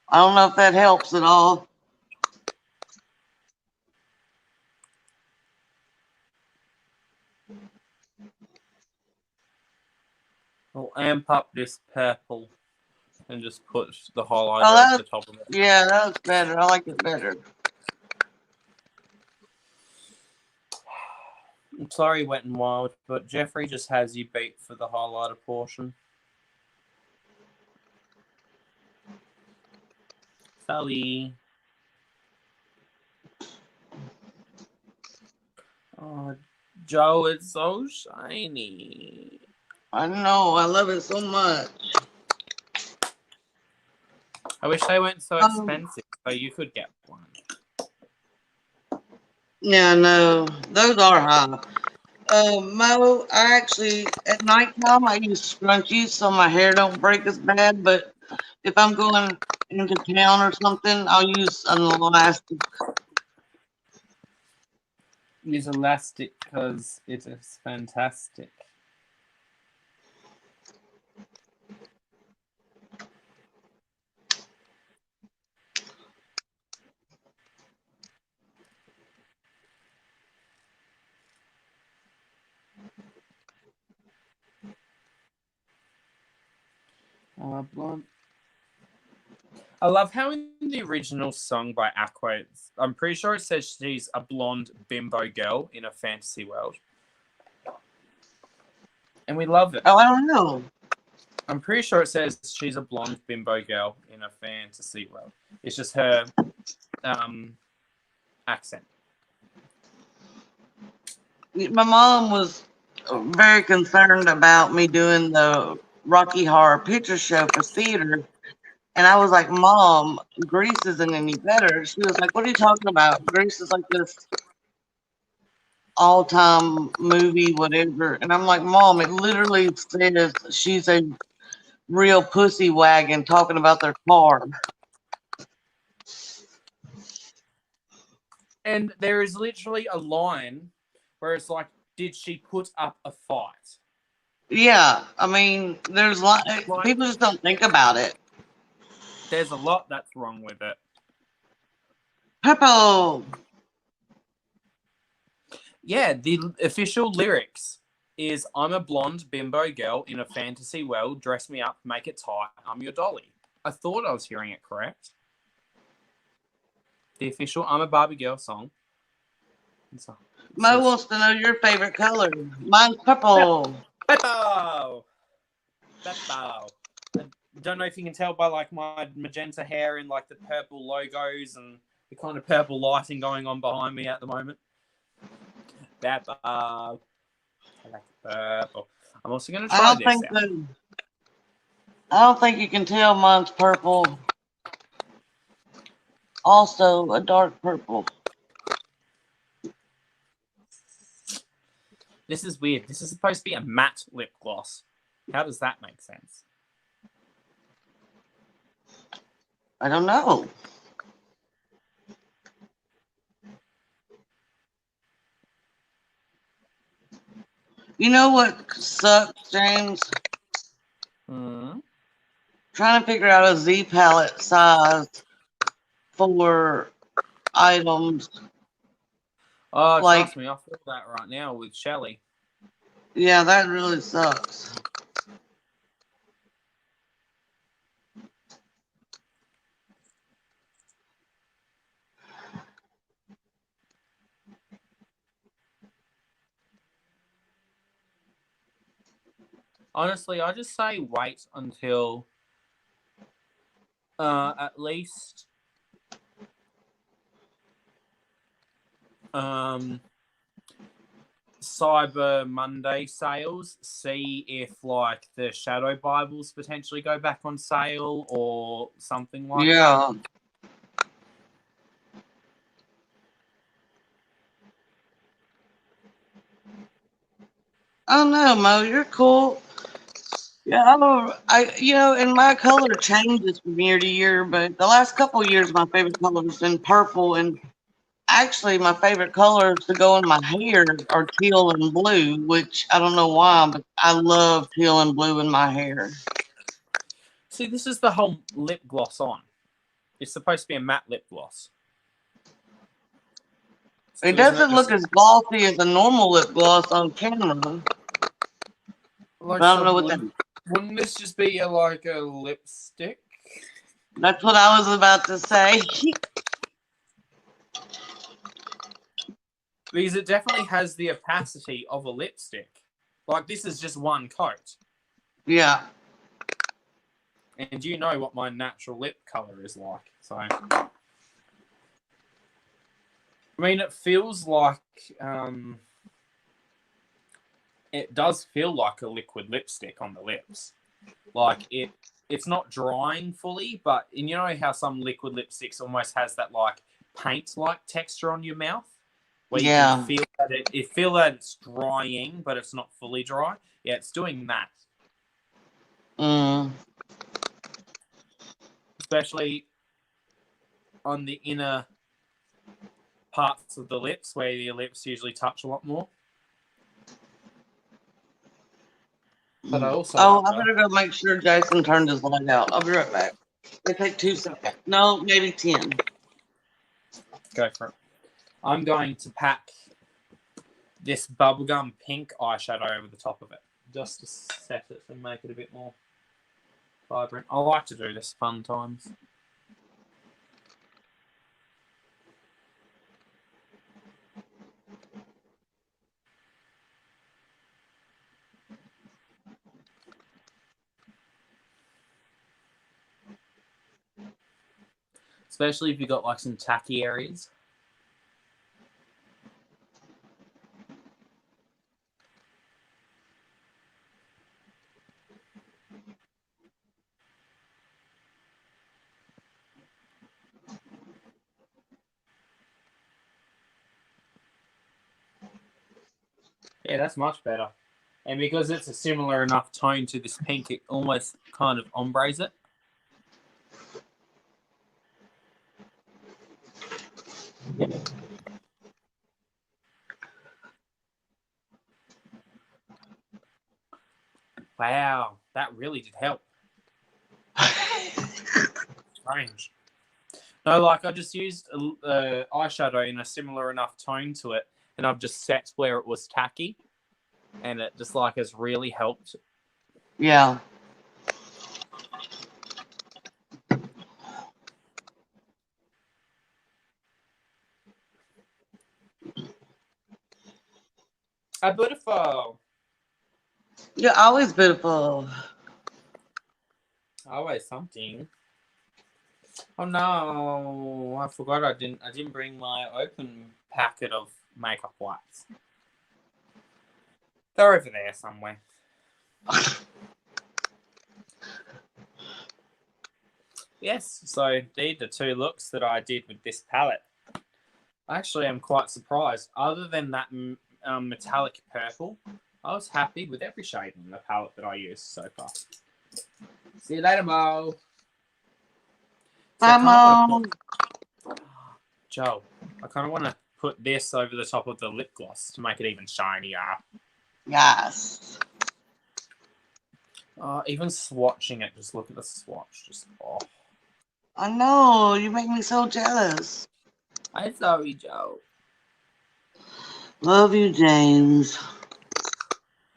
I don't know if that helps at all. I'll amp up this purple and just put the highlighter Oh, at that, the top of it. yeah, that was better. I like it better. I'm sorry, Wet and Wild, but Jeffrey just has you beat for the highlighter portion. Sorry. Oh, Joe, it's so shiny. I know. I love it so much. I wish they weren't so expensive, so you could get one. Yeah, no, those are high. Mo, I actually, at nighttime, I use scrunchies so my hair don't break as bad, but if I'm going into town or something, I'll use an elastic. Use elastic because it is fantastic. Blonde. I love how in the original song by Aqua, I'm pretty sure it says she's a blonde bimbo girl in a fantasy world. And we love it. Oh, I don't know. I'm pretty sure it says she's a blonde bimbo girl in a fantasy world. It's just her accent. My mom was very concerned about me doing the Rocky Horror Picture Show for theater. And I was like, Mom, Grease isn't any better. She was like, what are you talking about? Grease is like this all-time movie, whatever. And I'm like, Mom, it literally says she's a real pussy wagon talking about their car. And there is literally a line where it's like, did she put up a fight? Yeah, I mean, there's people just don't think about it. There's a lot that's wrong with it. Purple. Yeah, the official lyrics is I'm a blonde bimbo girl in a fantasy world. Dress me up, make it tight. I'm your dolly. I thought I was hearing it correct. The official I'm a Barbie girl song. Mo wants to know your favorite color. Mine's purple. Peppo! I don't know if you can tell by like my magenta hair and like the purple logos and the kind of purple lighting going on behind me at the moment. Peppo. I like purple. I'm also going to try this out. I don't think you can tell mine's purple. Also a dark purple. This is weird. This is supposed to be a matte lip gloss. How does that make sense? I don't know. You know what sucks, James? Trying to figure out a Z palette size for items. Oh, like, trust me, I feel that right now with Shelly. Yeah, that really sucks. Honestly, I just say wait until at least Cyber Monday sales. See if like the Shadow Bibles potentially go back on sale or something like that. Oh no, Mo, you're cool. Yeah, and my color changes from year to year, but the last couple of years, my favorite color has been purple, and actually, my favorite colors to go in my hair are teal and blue, which I don't know why, but I love teal and blue in my hair. See, this is the whole lip gloss on. It's supposed to be a matte lip gloss. So it doesn't look as glossy as a normal lip gloss on camera. Like, I don't know what that. Wouldn't this just be like a lipstick? That's what I was about to say. Because it definitely has the opacity of a lipstick. Like, this is just one coat. Yeah. And you know what my natural lip color is like. So, I mean, it feels like it does feel like a liquid lipstick on the lips. Like it's not drying fully, but you know how some liquid lipsticks almost has that like paint-like texture on your mouth, where you can feel that it's drying, but it's not fully dry. Yeah, it's doing that. Especially on the inner parts of the lips, where your lips usually touch a lot more. But I also I better go make sure Jason turned his light out. I'll be right back. It'll take 2 seconds. No, maybe 10. Go for it. I'm going to pack this bubblegum pink eyeshadow over the top of it, just to set it and make it a bit more vibrant. I like to do this fun times. Especially if you've got like some tacky areas. Yeah, that's much better. And because it's a similar enough tone to this pink, it almost kind of ombres it. Wow, that really did help. Strange. No, like I just used eyeshadow in a similar enough tone to it, and I've just set where it was tacky, and it just like has really helped. Yeah. Beautiful. You're always beautiful. Always something. Oh no, I forgot I didn't bring my open packet of makeup wipes. They're over there somewhere. Yes, so these are the 2 looks that I did with this palette. Actually, I'm quite surprised. Other than that metallic purple, I was happy with every shade in the palette that I used so far. See you later, Mo. Bye, Mom. Joe, I kind of want to put this over the top of the lip gloss to make it even shinier. Yes. Even swatching it, just look at the swatch. Just I know. You make me so jealous. I'm sorry, Joe. Love you, James.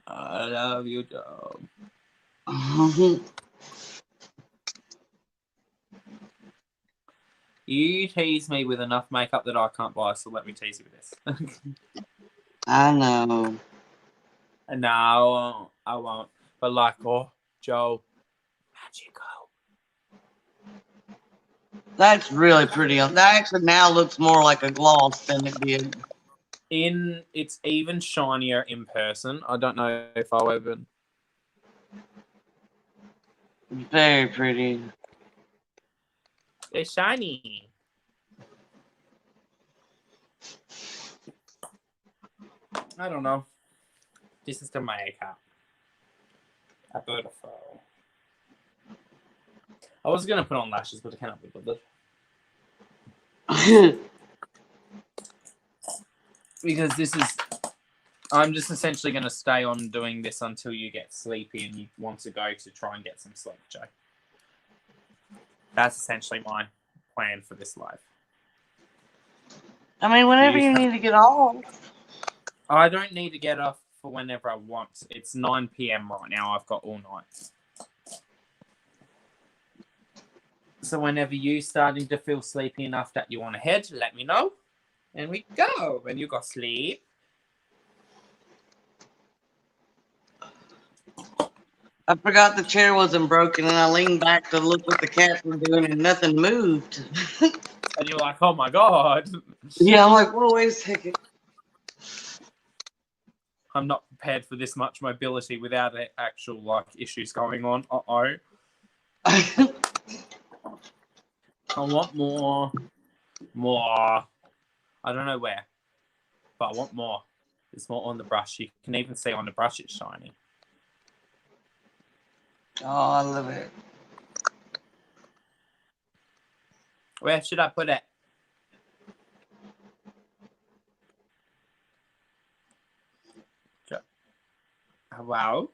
I love you, Joe. You tease me with enough makeup that I can't buy, so let me tease you with this. I know. No, I won't. But like, Joe, how'd you go? That's really pretty. That actually now looks more like a gloss than it did. It's even shinier in person. I don't know if I'll even. Very pretty. It's shiny. I don't know. This is the makeup. Beautiful. I was gonna put on lashes, but I cannot be bothered. Because this is, I'm just essentially going to stay on doing this until you get sleepy and you want to go to try and get some sleep, Joe. That's essentially my plan for this live. I mean, whenever you need to get off. I don't need to get off for whenever I want. It's 9 p.m. right now. I've got all night. So whenever you're starting to feel sleepy enough that you want to head, let me know. And we go. When you got sleep. I forgot the chair wasn't broken, and I leaned back to look what the cats were doing, and nothing moved. And you're like, oh my God. Yeah, I'm like, whoa, wait a second. I'm not prepared for this much mobility without actual like issues going on. Uh-oh. I want more. I don't know where, but I want more. There's more on the brush. You can even see on the brush it's shiny. Oh, I love it. Where should I put it? Wow.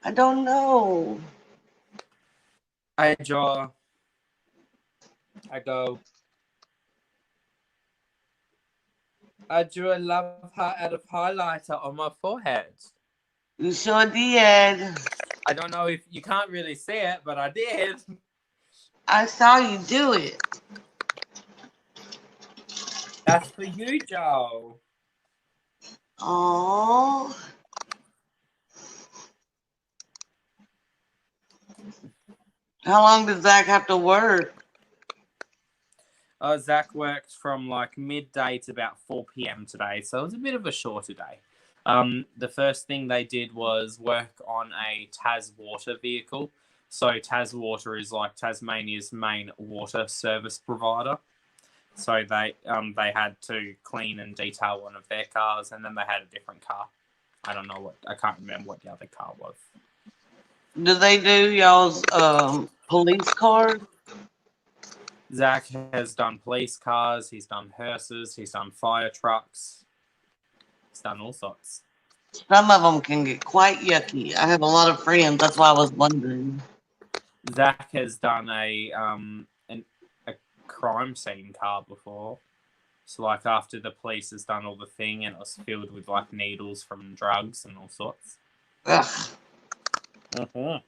I don't know. I draw. I go. I drew a love heart out of highlighter on my forehead. You sure did. I don't know if you can't really see it, but I did. I saw you do it. That's for you, Joe. Oh. How long does Zach have to work? Zach worked from like midday to about 4 p.m. today, so it was a bit of a shorter day. The first thing they did was work on a Tas Water vehicle. So Tas Water is like Tasmania's main water service provider. So they had to clean and detail one of their cars, and then they had a different car. I can't remember what the other car was. Do they do y'all's police cars? Zach has done police cars, he's done hearses, he's done fire trucks. He's done all sorts. Some of them can get quite yucky. I have a lot of friends. That's why I was wondering. Zach has done a crime scene car before. So, like, after the police has done all the thing and it was filled with, like, needles from drugs and all sorts. Ugh. Uh-huh.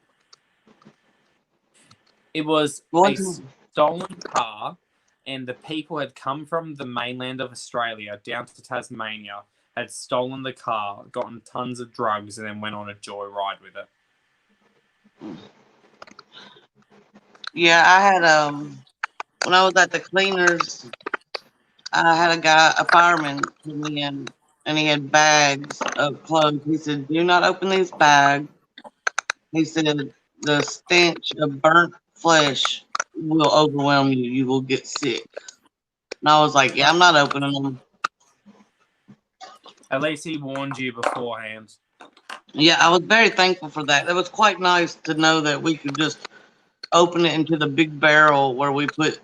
It was What? a stolen car, and the people had come from the mainland of Australia down to Tasmania, had stolen the car, gotten tons of drugs, and then went on a joyride with it. Yeah, I had when I was at the cleaners, I had a fireman come in, and he had bags of clothes. He said, "Do not open these bags." He said, "The stench of burnt flesh will overwhelm you. You will get sick." And I was like, "Yeah, I'm not opening them." At least he warned you beforehand. Yeah, I was very thankful for that. It was quite nice to know that we could just open it into the big barrel where we put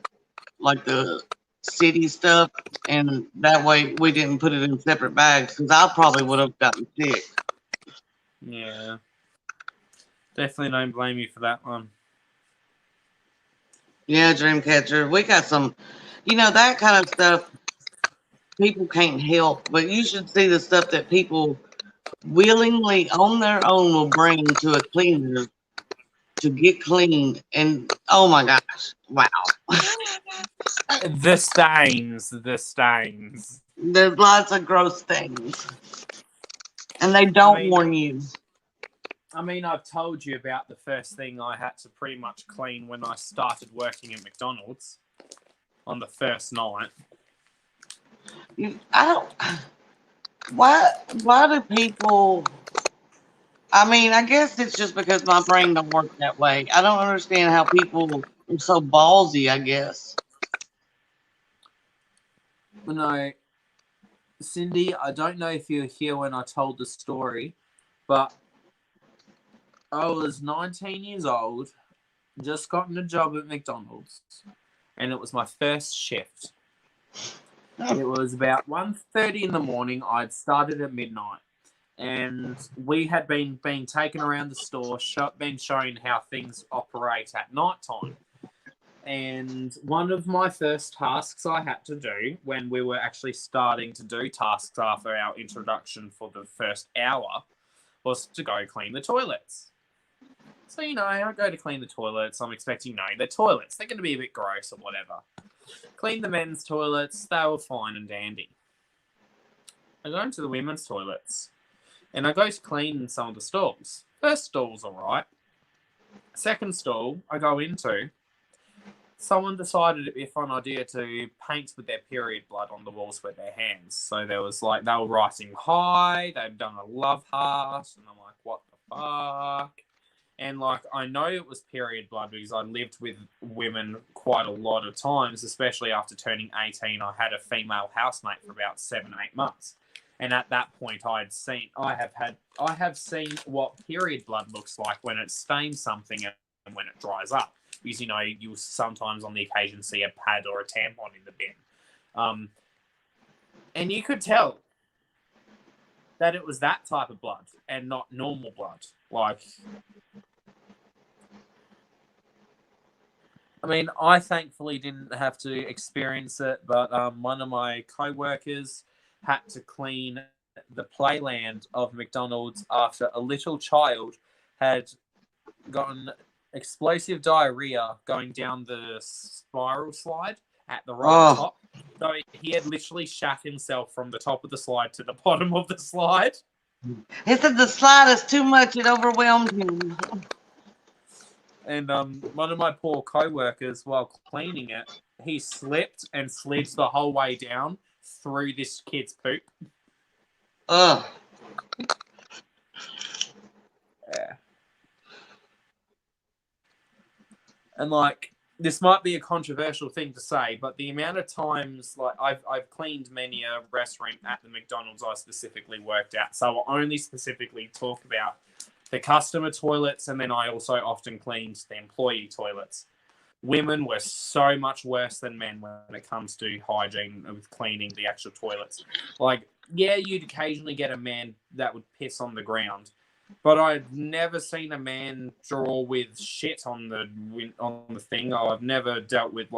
like the city stuff, and that way we didn't put it in separate bags because I probably would have gotten sick. Yeah. Definitely don't blame you for that one. Yeah, Dreamcatcher, we got some, that kind of stuff people can't help, but you should see the stuff that people willingly on their own will bring to a cleaner to get clean. And oh my gosh, wow. The stains. There's lots of gross things. And they don't warn you. I mean, I've told you about the first thing I had to pretty much clean when I started working at McDonald's on the first night. Why do people, I guess it's just because my brain don't work that way. I don't understand how people are so ballsy, I guess. No, Cindy, I don't know if you were here when I told the story, but I was 19 years old, just gotten a job at McDonald's, and it was my first shift. It was about 1:30 in the morning. I'd started at midnight, and we had been taken around the store, been shown how things operate at night time. And one of my first tasks I had to do when we were actually starting to do tasks after our introduction for the first hour was to go clean the toilets. So, I go to clean the toilets. I'm expecting, they're toilets. They're going to be a bit gross or whatever. Clean the men's toilets. They were fine and dandy. I go into the women's toilets, and I go to clean some of the stalls. First stall's all right. Second stall I go into, someone decided it'd be a fun idea to paint with their period blood on the walls with their hands. So there was they were writing hi, they'd done a love heart, and I'm like, what the fuck? And I know it was period blood because I lived with women quite a lot of times, especially after turning 18. I had a female housemate for about 7-8 months. And at that point I have seen what period blood looks like when it stains something and when it dries up. Because, you'll sometimes on the occasion see a pad or a tampon in the bin. And you could tell that it was that type of blood and not normal blood. I thankfully didn't have to experience it, but one of my co-workers had to clean the playland of McDonald's after a little child had gotten explosive diarrhea going down the spiral slide at the right top. So he had literally shat himself from the top of the slide to the bottom of the slide. He said the slide is too much, it overwhelmed him. And one of my poor co-workers, while cleaning it, he slipped and slid the whole way down through this kid's poop. Ugh. Yeah. And this might be a controversial thing to say, but the amount of times I've cleaned many a restaurant at the McDonald's I specifically worked at, so I'll only specifically talk about the customer toilets, and then I also often cleaned the employee toilets. Women were so much worse than men when it comes to hygiene with cleaning the actual toilets. You'd occasionally get a man that would piss on the ground, but I've never seen a man draw with shit on the thing. I've never dealt with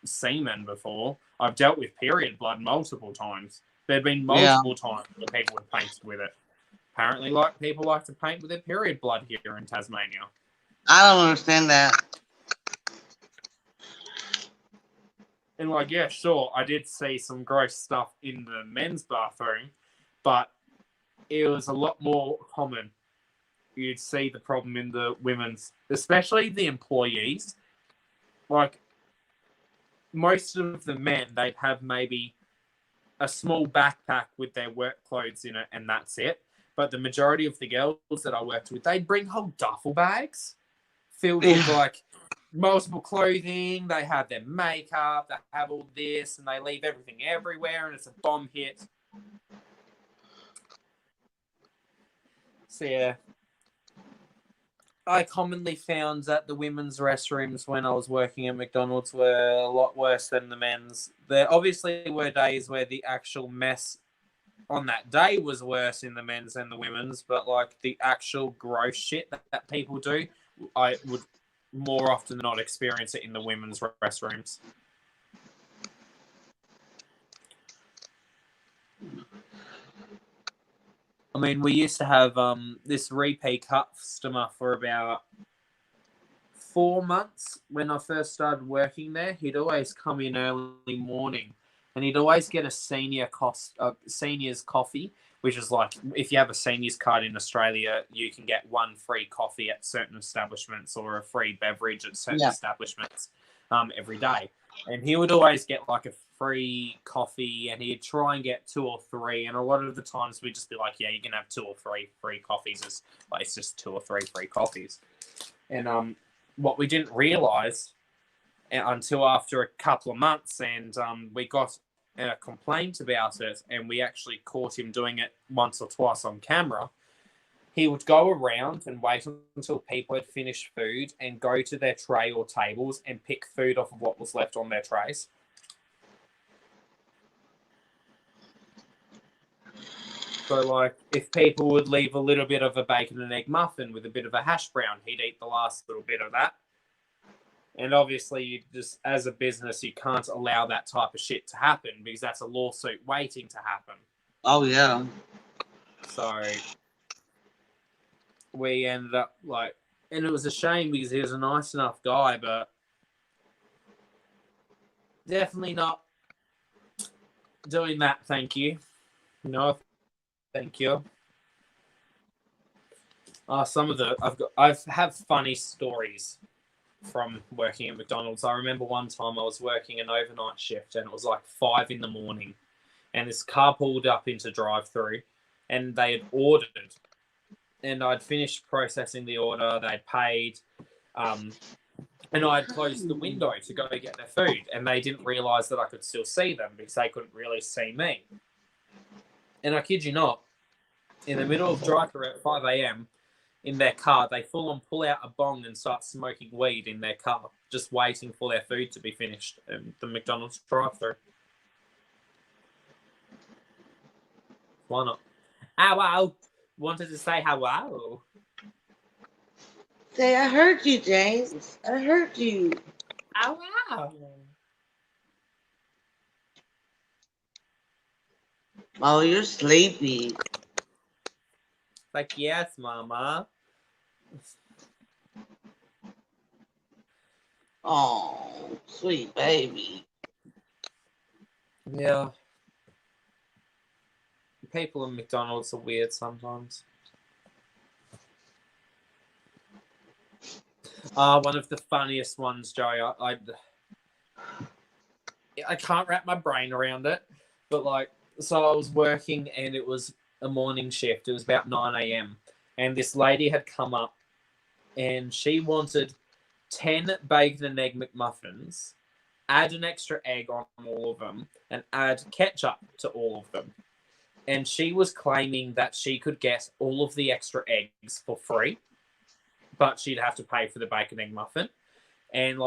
semen before. I've dealt with period blood multiple times. There'd been multiple times where people would paint with it. Apparently, people like to paint with their period blood here in Tasmania. I don't understand that. And yeah, sure, I did see some gross stuff in the men's bathroom, but it was a lot more common. You'd see the problem in the women's, especially the employees. Like, most of the men, they'd have maybe a small backpack with their work clothes in it, and that's it. But the majority of the girls that I worked with, they'd bring whole duffel bags filled with multiple clothing. They have their makeup, they have all this, and they leave everything everywhere, and it's a bomb hit. So yeah, I commonly found that the women's restrooms when I was working at McDonald's were a lot worse than the men's. There obviously were days where the actual mess on that day was worse in the men's than the women's, but the actual gross shit that people do, I would more often than not experience it in the women's restrooms. I mean, we used to have this repeat customer for about 4 months when I first started working there. He'd always come in early morning, and he'd always get a senior's coffee, which is if you have a senior's card in Australia, you can get 1 free coffee at certain establishments or a free beverage at certain establishments every day. And he would always get a free coffee, and he'd try and get 2 or 3. And a lot of the times we'd just be like, yeah, you can have 2 or 3 free coffees. It's just 2 or 3 free coffees. And what we didn't realize until after a couple of months, and we got a complaint about it, and we actually caught him doing it once or twice on camera. He would go around and wait until people had finished food and go to their tray or tables and pick food off of what was left on their trays. So, if people would leave a little bit of a bacon and egg muffin with a bit of a hash brown, he'd eat the last little bit of that. And obviously, you just, as a business, you can't allow that type of shit to happen because that's a lawsuit waiting to happen. Oh, yeah. So we ended up and it was a shame because he was a nice enough guy, but definitely not doing that. Thank you. No, thank you. I have funny stories from working at McDonald's. I remember one time I was working an overnight shift, and it was 5 a.m, and this car pulled up into drive-through, and they had ordered, and I'd finished processing the order. They'd paid, and I'd closed the window to go get their food, and they didn't realise that I could still see them because they couldn't really see me. And I kid you not, in the middle of drive-through at 5 a.m, in their car, they full-on pull out a bong and start smoking weed in their car, just waiting for their food to be finished in the McDonald's drive-thru. Why not? Hello. Wanted to say hello. Say, I heard you, James. I heard you. Hello. Oh, you're sleepy. Yes, Mama. Oh, sweet baby. Yeah. People in McDonald's are weird sometimes. One of the funniest ones, Joe. I can't wrap my brain around it, but so I was working, and it was a morning shift. It was about 9 a.m, and this lady had come up, and she wanted 10 bacon and egg McMuffins, add an extra egg on all of them, and add ketchup to all of them. And she was claiming that she could get all of the extra eggs for free, but she'd have to pay for the bacon egg muffin. And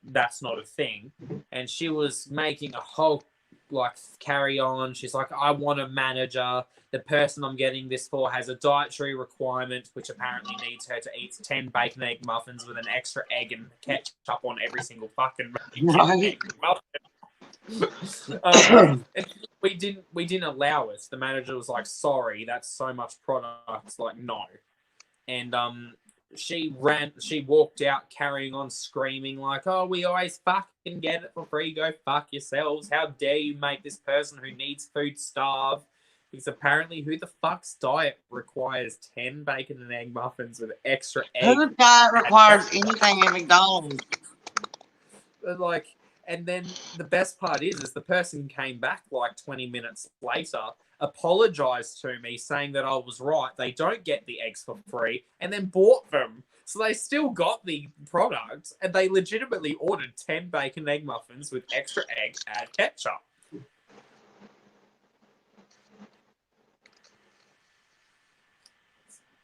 that's not a thing. And she was making a whole like carry on. She's like, I want a manager. The person I'm getting this for has a dietary requirement, which apparently needs her to eat 10 bacon egg muffins with an extra egg and ketchup on every single fucking Right. egg muffin. And we didn't allow it. The manager was like, sorry, that's so much product. Like, no. And she walked out carrying on, screaming like, oh, we always fucking get it for free, go fuck yourselves. How dare you make this person who needs food starve? Because apparently who the fuck's diet requires 10 bacon and egg muffins with extra egg? Whose diet requires anything at McDonald's? Like, and then the best part is the person came back like 20 minutes later, apologized to me, saying that I was right. They don't get the eggs for free, and then bought them. So they still got the product, and they legitimately ordered 10 bacon egg muffins with extra egg, add ketchup.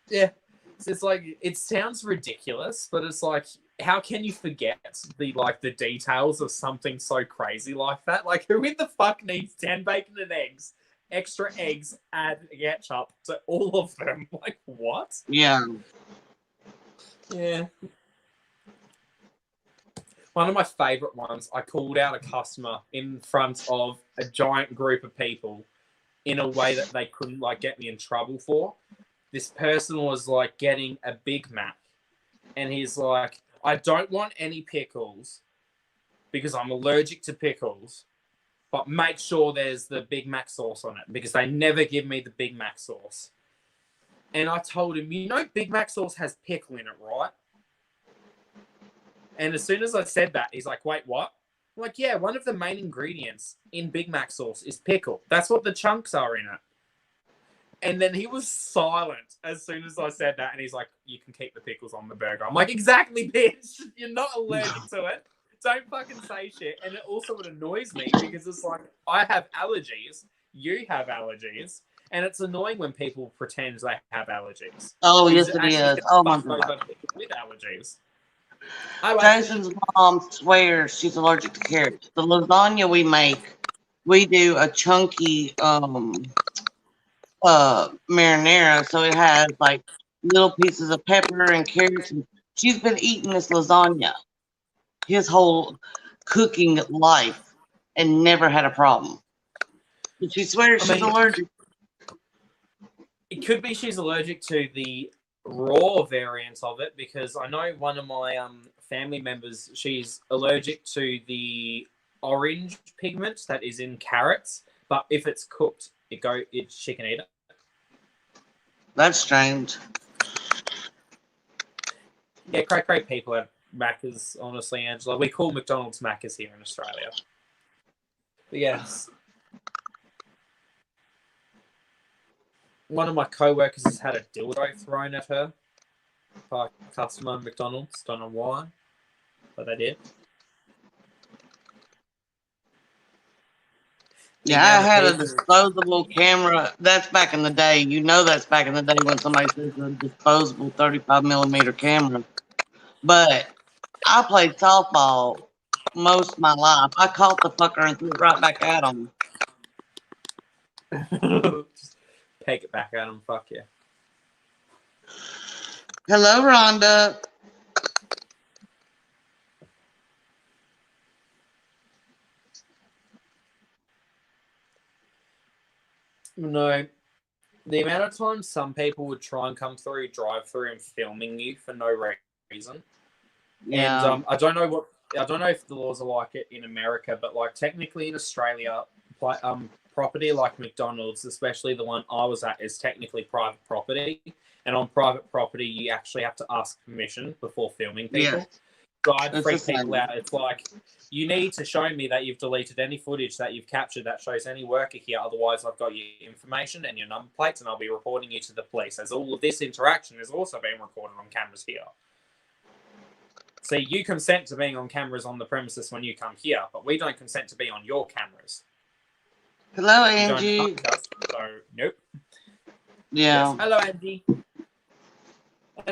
Yeah. So it's like, it sounds ridiculous, but it's like, how can you forget the details of something so crazy like that? Like, who in the fuck needs 10 bacon and eggs, extra eggs, add ketchup to all of them? Like, what? Yeah. Yeah. One of my favorite ones, I called out a customer in front of a giant group of people in a way that they couldn't like get me in trouble for. This person was like getting a Big Mac, and he's like, I don't want any pickles because I'm allergic to pickles, but make sure there's the Big Mac sauce on it because they never give me the Big Mac sauce. And I told him, you know, Big Mac sauce has pickle in it, right? And as soon as I said that, he's like, wait, what? I'm like, yeah, one of the main ingredients in Big Mac sauce is pickle. That's what the chunks are in it. And then he was silent as soon as I said that. And he's like, you can keep the pickles on the burger. I'm like, exactly, bitch. You're not allergic to it. Don't fucking say shit. And it also annoys me because it's like, I have allergies. You have allergies. And it's annoying when people pretend they have allergies. Oh, yes, it is. Oh, my God. With allergies. Jason's mom swears she's allergic to carrots. The lasagna we make, we do a chunky marinara, so it has like little pieces of pepper and carrots. And she's been eating this lasagna his whole cooking life and never had a problem. But she swears she's allergic. It could be she's allergic to the raw variant of it, because I know one of my family members, she's allergic to the orange pigment that is in carrots, but if it's cooked, she can eat it. That's strange. Yeah, cray people at Macca's, honestly, Angela. We call McDonald's Macca's here in Australia. But yes. One of my co-workers has had a dildo thrown at her by a customer at McDonald's. Don't know why, but they did. Yeah, I had a disposable camera. That's back in the day. You know that's back in the day when somebody says a disposable 35mm camera. But I played softball most of my life. I caught the fucker and threw it right back at him. Just peg it back at him. Fuck yeah. Hello, Rhonda. No. The amount of times some people would try and come through, drive through, and filming you for no reason. Yeah. And I don't know if the laws are like it in America, but like technically in Australia, property like McDonald's, especially the one I was at, is technically private property. And on private property, you actually have to ask permission before filming people. Yeah. So I'd freak people out. It's like, you need to show me that you've deleted any footage that you've captured that shows any worker here. Otherwise, I've got your information and your number plates, and I'll be reporting you to the police. As all of this interaction is also being recorded on cameras here. See, you consent to being on cameras on the premises when you come here, but we don't consent to be on your cameras. Hello, Angie. So, nope. Yeah. Yes. Hello, Angie.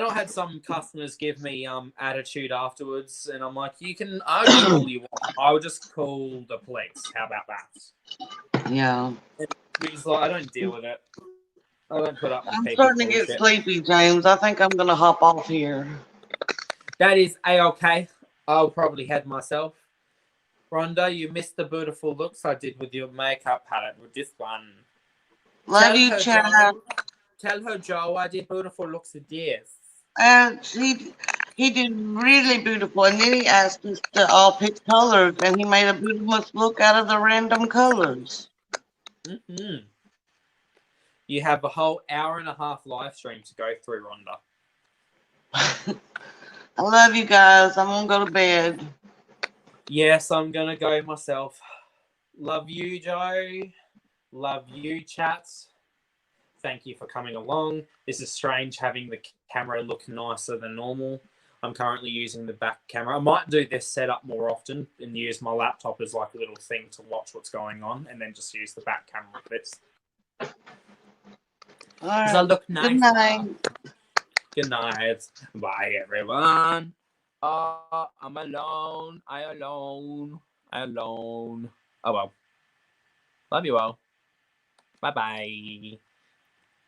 I had some customers give me attitude afterwards, and I'm like, you can argue all you want. I'll just call the police. How about that? Yeah. Because like, I don't deal with it. I don't put up with I'm people's starting to get bullshit. sleepy, James. I think I'm going to hop off here. That is A-okay. I'll probably head myself. Rhonda, you missed the beautiful looks I did with your makeup palette with this one. Love you, Chad. Tell her, Joe, I did beautiful looks with this. And he did really beautiful. And then he asked us to all pick colors, and he made a beautiful look out of the random colors. Mm-hmm. You have a whole hour and a half live stream to go through, Rhonda. I love you guys. I'm going to go to bed. Yes, I'm going to go myself. Love you, Joe. Love you, chats. Thank you for coming along. This is strange having the camera look nicer than normal. I'm currently using the back camera. I might do this setup more often and use my laptop as like a little thing to watch what's going on, and then just use the back camera bits. All right. I look nice. Good night. Good night. Bye, everyone. I'm alone. I alone. Oh, well. Love you all. Bye-bye.